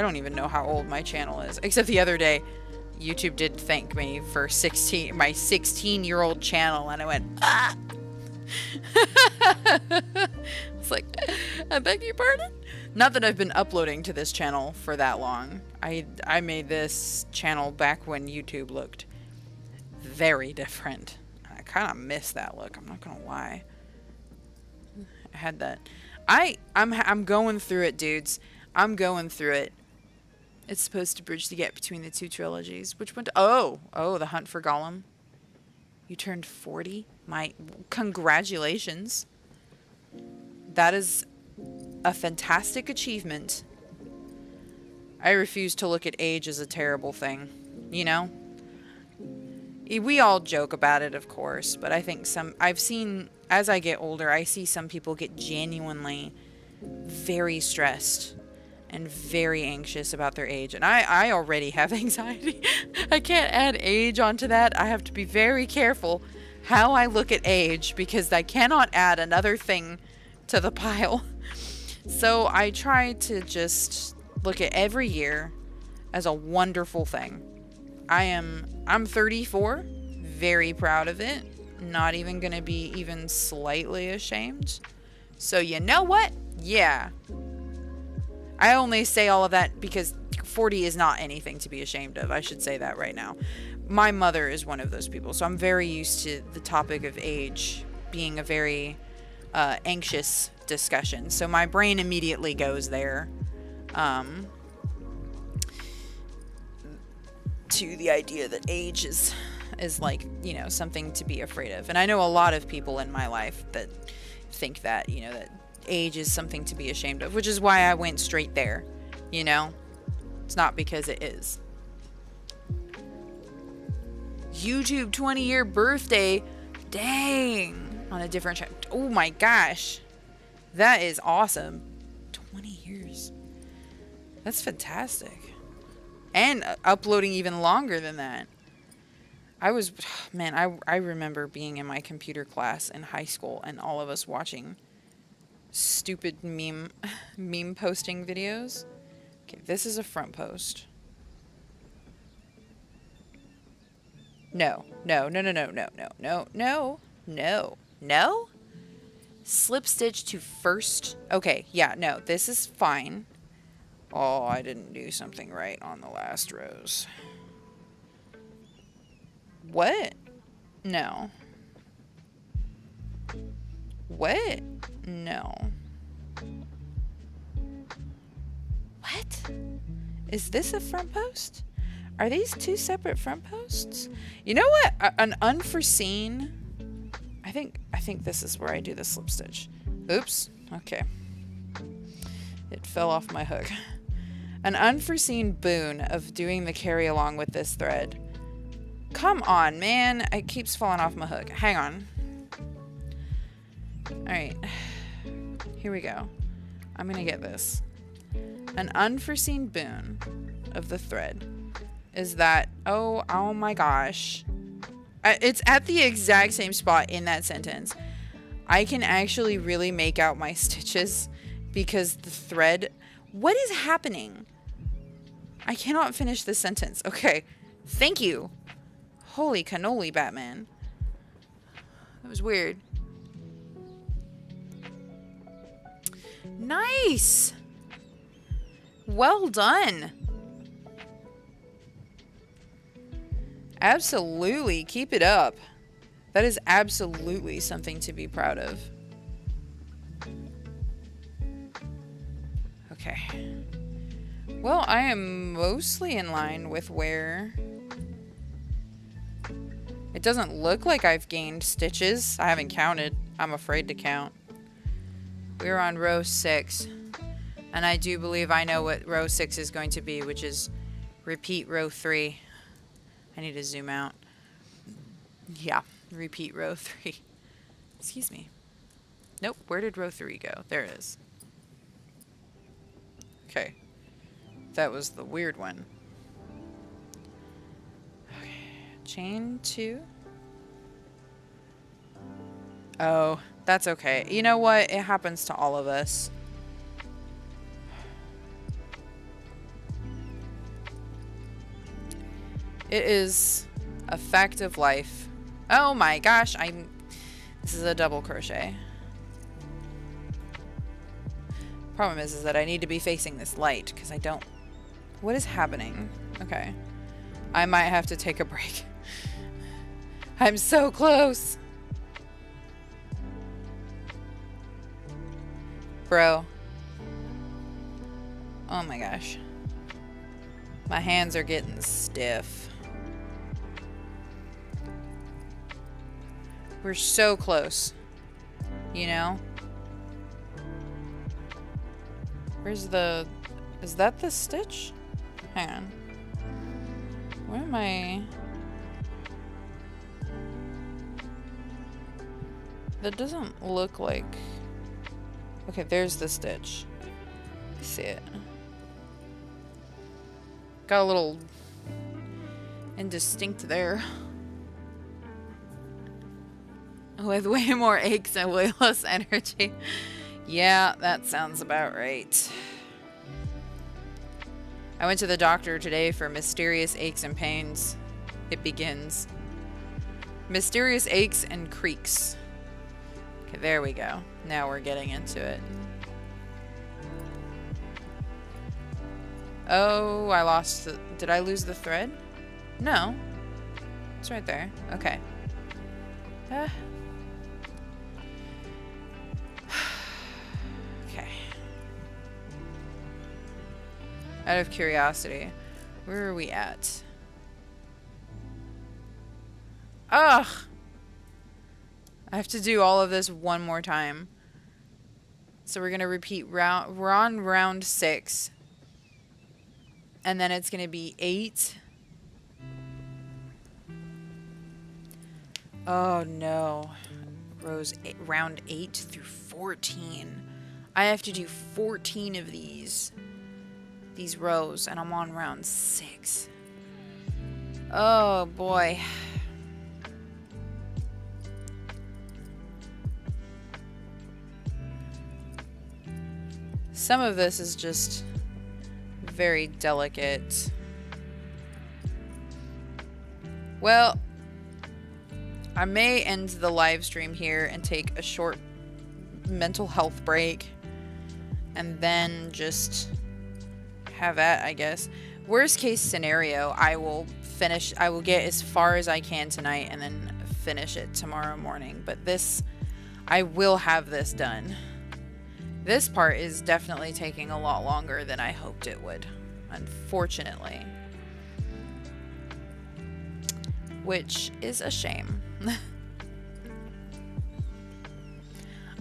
don't even know how old my channel is. Except the other day, YouTube did thank me for my 16-year-old channel, and I went, ah! It's like, I beg your pardon? Not that I've been uploading to this channel for that long. I made this channel back when YouTube looked very different. I kind of miss that look, I'm not gonna lie. I had that. I'm going through it, dudes. I'm going through it. It's supposed to bridge the gap between the two trilogies. Which one? Oh, The Hunt for Gollum. You turned 40? My congratulations. That is a fantastic achievement. I refuse to look at age as a terrible thing, you know? We all joke about it, of course, but I think I've seen, as I get older, I see some people get genuinely very stressed and very anxious about their age. And I already have anxiety. I can't add age onto that. I have to be very careful how I look at age because I cannot add another thing to the pile. So I try to just look at every year as a wonderful thing. I'm 34, very proud of it. Not even going to be even slightly ashamed. So you know what? Yeah. I only say all of that because 40 is not anything to be ashamed of. I should say that right now. My mother is one of those people, so I'm very used to the topic of age being a very anxious discussion. So my brain immediately goes there to the idea that age is like, you know, something to be afraid of. And I know a lot of people in my life that think that, you know, that age is something to be ashamed of, which is why I went straight there, you know? It's not because it is. YouTube 20-year birthday. Dang. On a different channel. Oh my gosh. That is awesome. 20 years. That's fantastic. And uploading even longer than that. I remember being in my computer class in high school and all of us watching stupid meme posting videos. Okay, this is a front post. No. Slip stitch to first. Okay, yeah, no, this is fine. Oh, I didn't do something right on the last rows. What? No. What? No. What? Is this a front post? Are these two separate front posts? You know what? An unforeseen... I think this is where I do the slip stitch. Oops. Okay. It fell off my hook. An unforeseen boon of doing the carry along with this thread. Come on, man. It keeps falling off my hook. Hang on. Alright. Here we go. I'm gonna get this. An unforeseen boon of the thread is that... Oh my gosh. It's at the exact same spot in that sentence. I can actually really make out my stitches because the thread... What is happening? I cannot finish this sentence. Okay. Thank you. Holy cannoli, Batman. That was weird. Nice. Well done. Absolutely. Keep it up. That is absolutely something to be proud of. Okay. Well, I am mostly in line with where... It doesn't look like I've gained stitches. I haven't counted. I'm afraid to count. We're on row 6. And I do believe I know what row 6 is going to be, which is repeat row 3. I need to zoom out. Yeah, repeat row 3. Excuse me. Nope, where did row 3 go? There it is. Okay. That was the weird one. Okay. Chain 2. Oh, that's okay. You know what? It happens to all of us. It is a fact of life. Oh my gosh, this is a double crochet. Problem is that I need to be facing this light because I don't... What is happening? Okay. I might have to take a break. I'm so close. Bro. Oh my gosh. My hands are getting stiff. We're so close. You know? Where's the... Is that the stitch? Hang on. Where am I... That doesn't look like... Okay, there's the stitch. I see it. Got a little indistinct there. With way more aches and way less energy. Yeah, that sounds about right. I went to the doctor today for mysterious aches and pains. It begins. Mysterious aches and creaks. Okay, there we go. Now we're getting into it. Oh, I lost the... Did I lose the thread? No. It's right there. Okay. Okay. Out of curiosity, where are we at? Ugh! I have to do all of this one more time. So we're gonna repeat round. We're on round 6. And then it's gonna be 8. Oh no. Round 8 through 14. I have to do 14 of these rows, and I'm on round 6. Oh boy. Some of this is just very delicate. Well, I may end the live stream here and take a short mental health break and then just have at, I guess. Worst case scenario, I will get as far as I can tonight and then finish it tomorrow morning. But this, I will have this done. This part is definitely taking a lot longer than I hoped it would, unfortunately. Which is a shame.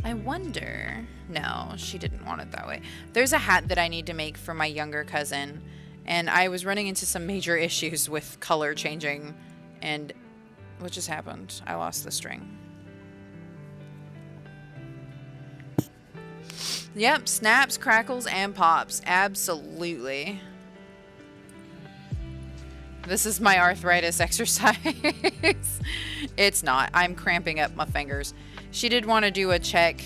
I wonder... No, she didn't want it that way. There's a hat that I need to make for my younger cousin, and I was running into some major issues with color changing, and what just happened? I lost the string. Yep, snaps, crackles, and pops. Absolutely. This is my arthritis exercise. It's not. I'm cramping up my fingers. She did want to do a check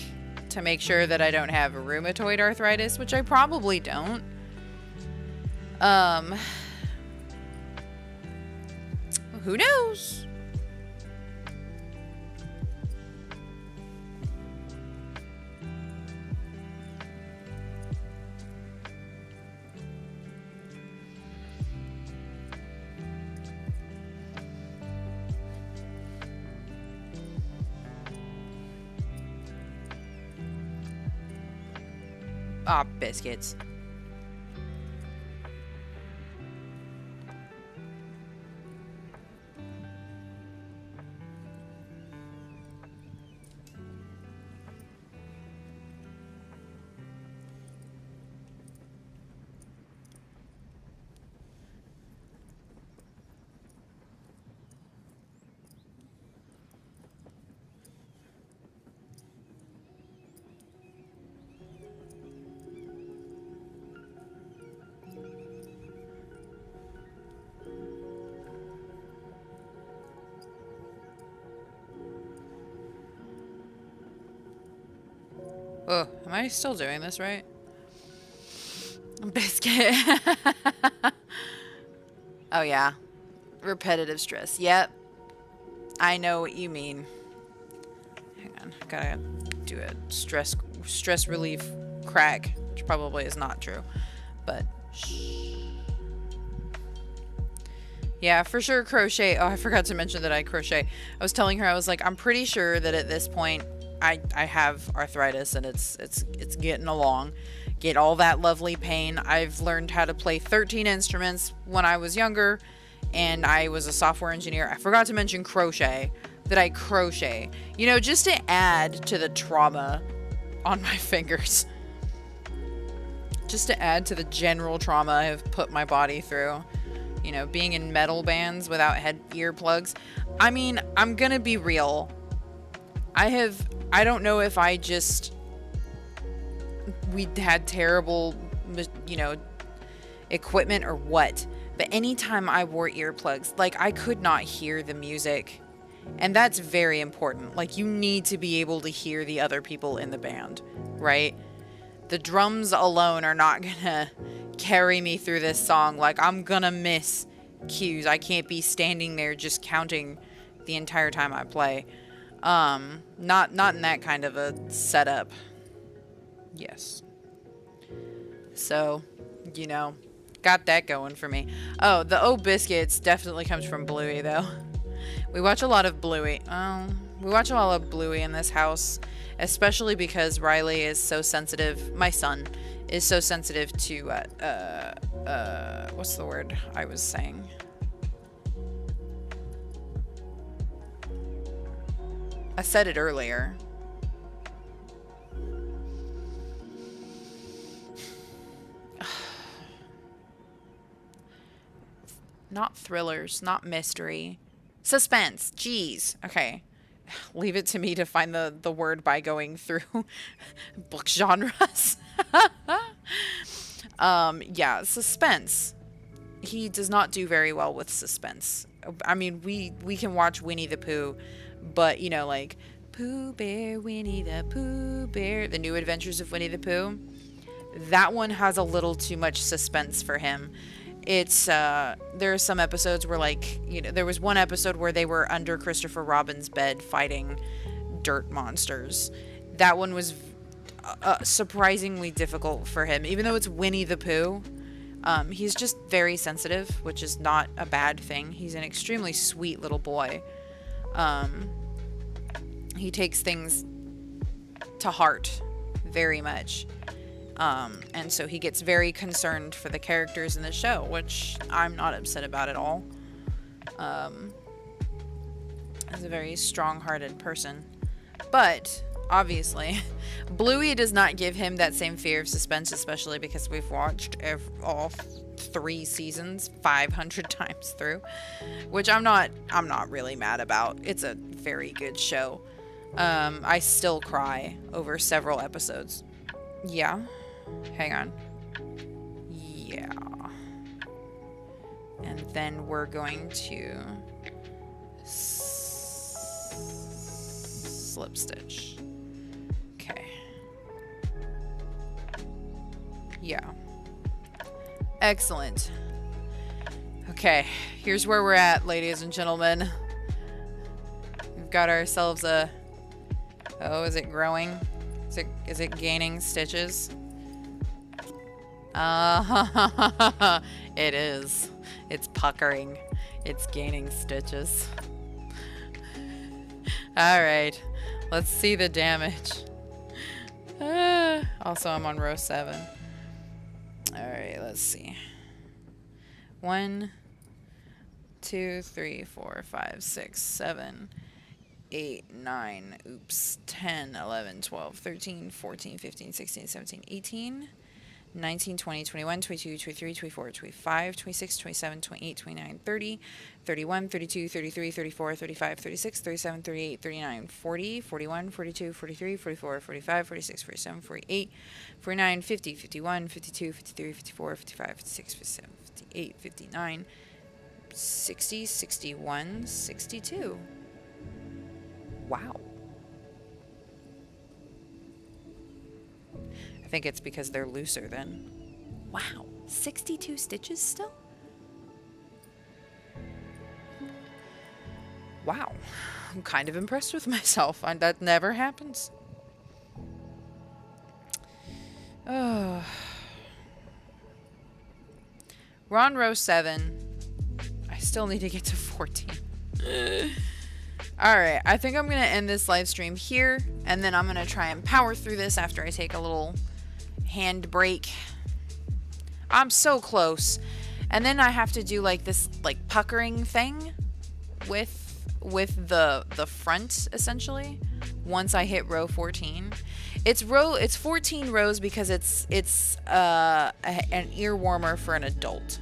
to make sure that I don't have rheumatoid arthritis, which I probably don't. Who knows? Ah, biscuits. Oh, am I still doing this right? Biscuit. Oh yeah. Repetitive stress. Yep. I know what you mean. Hang on. Gotta do a stress relief crack, which probably is not true. But shh. Yeah, for sure crochet. Oh, I forgot to mention that I crochet. I was telling her, I was like, I'm pretty sure that at this point I have arthritis and it's getting along. Get all that lovely pain. I've learned how to play 13 instruments when I was younger, and I was a software engineer. I forgot to mention crochet, that I crochet. You know, just to add to the trauma on my fingers. Just to add to the general trauma I have put my body through. You know, being in metal bands without earplugs. I mean, I'm gonna be real. I don't know if we had terrible, you know, equipment or what, But anytime I wore earplugs, like, I could not hear the music. And that's very important. Like, you need to be able to hear the other people in the band, right? The drums alone are not gonna carry me through this song. Like, I'm gonna miss cues. I can't be standing there just counting the entire time I play. Not in that kind of a setup. Yes. So, you know, got that going for me. Oh, the Oh Biscuits definitely comes from Bluey, though. We watch a lot of Bluey. We watch a lot of Bluey in this house, especially because Riley is so sensitive. My son is so sensitive to, what's the word I was saying? I said it earlier. Not thrillers, not mystery. Suspense. Jeez. Okay. Leave it to me to find the word by going through book genres. Yeah, suspense. He does not do very well with suspense. I mean, we can watch Winnie the Pooh, but, you know, like, Pooh Bear, Winnie the Pooh Bear, The New Adventures of Winnie the Pooh. That one has a little too much suspense for him. It's, there are some episodes where, like, you know, there was one episode where they were under Christopher Robin's bed fighting dirt monsters. That one was surprisingly difficult for him, even though it's Winnie the Pooh. He's just very sensitive, which is not a bad thing. He's an extremely sweet little boy. He takes things to heart very much. And so he gets very concerned for the characters in the show, which I'm not upset about at all. He's a very strong-hearted person. But, obviously, Bluey does not give him that same fear of suspense, especially because we've watched all 3 seasons 500 times through, which I'm not really mad about. It's a very good show. I still cry over several episodes. Yeah. Hang on. Yeah. And then we're going to slip stitch. Okay. Yeah. Excellent. Okay, here's where we're at, ladies and gentlemen. We've got ourselves a... Oh, is it growing? Is it gaining stitches? It is. It's puckering. It's gaining stitches. Alright. Let's see the damage. Also, I'm on row 7. Alright, let's see. 1, 2, 3, 4, 5, 6, 7, 8, 9, oops, 10, 11, 12, 13, 14, 15, 16, 17, 18, 19, 20, 21, 22, 23, 24, 25, 26, 27, 28, 29, 30, 31, 32, 33, 34, 35, 36, 37, 38, 39, 40, 41, 42, 43, 44, 45, 46, 47, 48, 49, 50, 51, 52, 53, 54, 55, 56, 57, 58, 59, 60, 61, 62. Wow. I think it's because they're looser then. Wow. 62 stitches still? Wow. I'm kind of impressed with myself. That never happens. Oh. We're on row 7. I still need to get to 14. Alright, I think I'm going to end this live stream here, and then I'm going to try and power through this after I take a little hand break. I'm so close. And then I have to do like this like puckering thing with the front, essentially, once I hit row 14. It's 14 rows because it's an ear warmer for an adult.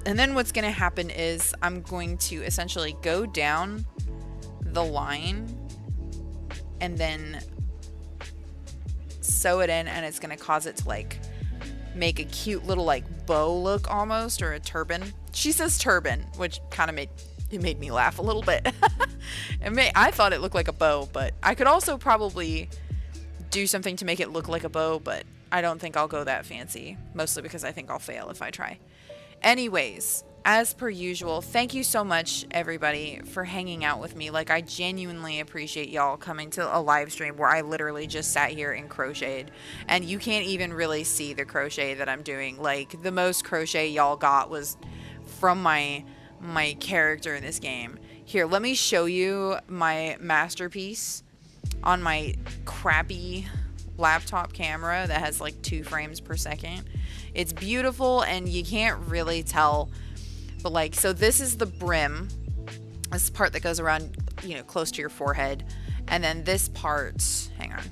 And then what's going to happen is I'm going to essentially go down the line and then sew it in, and it's going to cause it to like make a cute little like bow look almost, or a turban. She says turban, which kind of made me laugh a little bit. I thought it looked like a bow, but I could also probably do something to make it look like a bow, but I don't think I'll go that fancy, mostly because I think I'll fail if I try. Anyways, as per usual, thank you so much, everybody, for hanging out with me. Like, I genuinely appreciate y'all coming to a live stream where I literally just sat here and crocheted. And you can't even really see the crochet that I'm doing. Like, the most crochet y'all got was from my character in this game. Here, let me show you my masterpiece on my crappy laptop camera that has like 2 frames per second. It's beautiful and you can't really tell. But like, so this is the brim. This part that goes around, you know, close to your forehead. And then this part, hang on.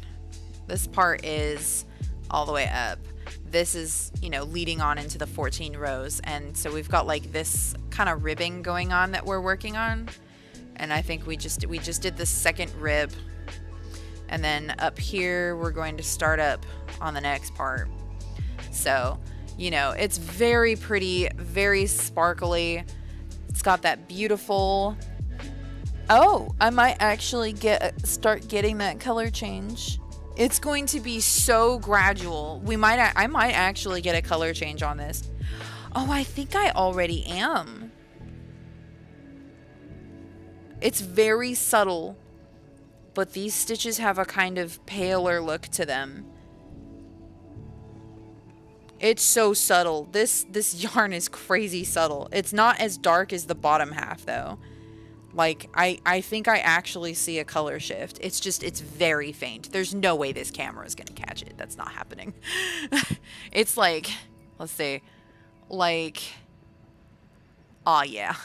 This part is all the way up. This is, you know, leading on into the 14 rows. And so we've got like this kind of ribbing going on that we're working on. And I think we just did the second rib. And then up here, we're going to start up on the next part. So, you know, it's very pretty, very sparkly. It's got that beautiful... Oh, I might actually start getting that color change. It's going to be so gradual. I might actually get a color change on this. Oh, I think I already am. It's very subtle, but these stitches have a kind of paler look to them. It's so subtle. This yarn is crazy subtle. It's not as dark as the bottom half though. Like, I think I actually see a color shift. It's just, it's very faint. There's no way this camera is gonna catch it. That's not happening. It's like, let's see, like, oh yeah.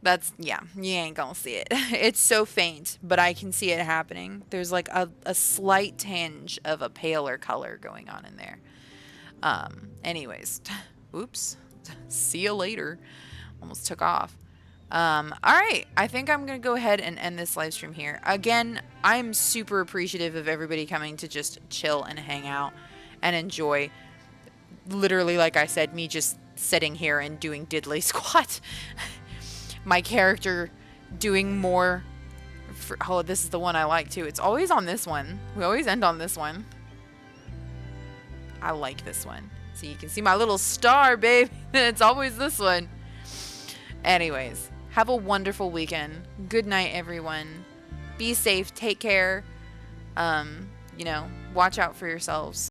That's, yeah, you ain't gonna see it. It's so faint, but I can see it happening. There's like a slight tinge of a paler color going on in there. Anyways, oops, see you later. Almost took off. Alright, I think I'm gonna go ahead and end this live stream here. Again, I'm super appreciative of everybody coming to just chill and hang out and enjoy. Literally, like I said, me just sitting here and doing diddly squat. My character doing more. Oh, this is the one I like too. It's always on this one. We always end on this one. I like this one. So you can see my little star, babe. It's always this one. Anyways, have a wonderful weekend. Good night, everyone. Be safe. Take care. You know, watch out for yourselves.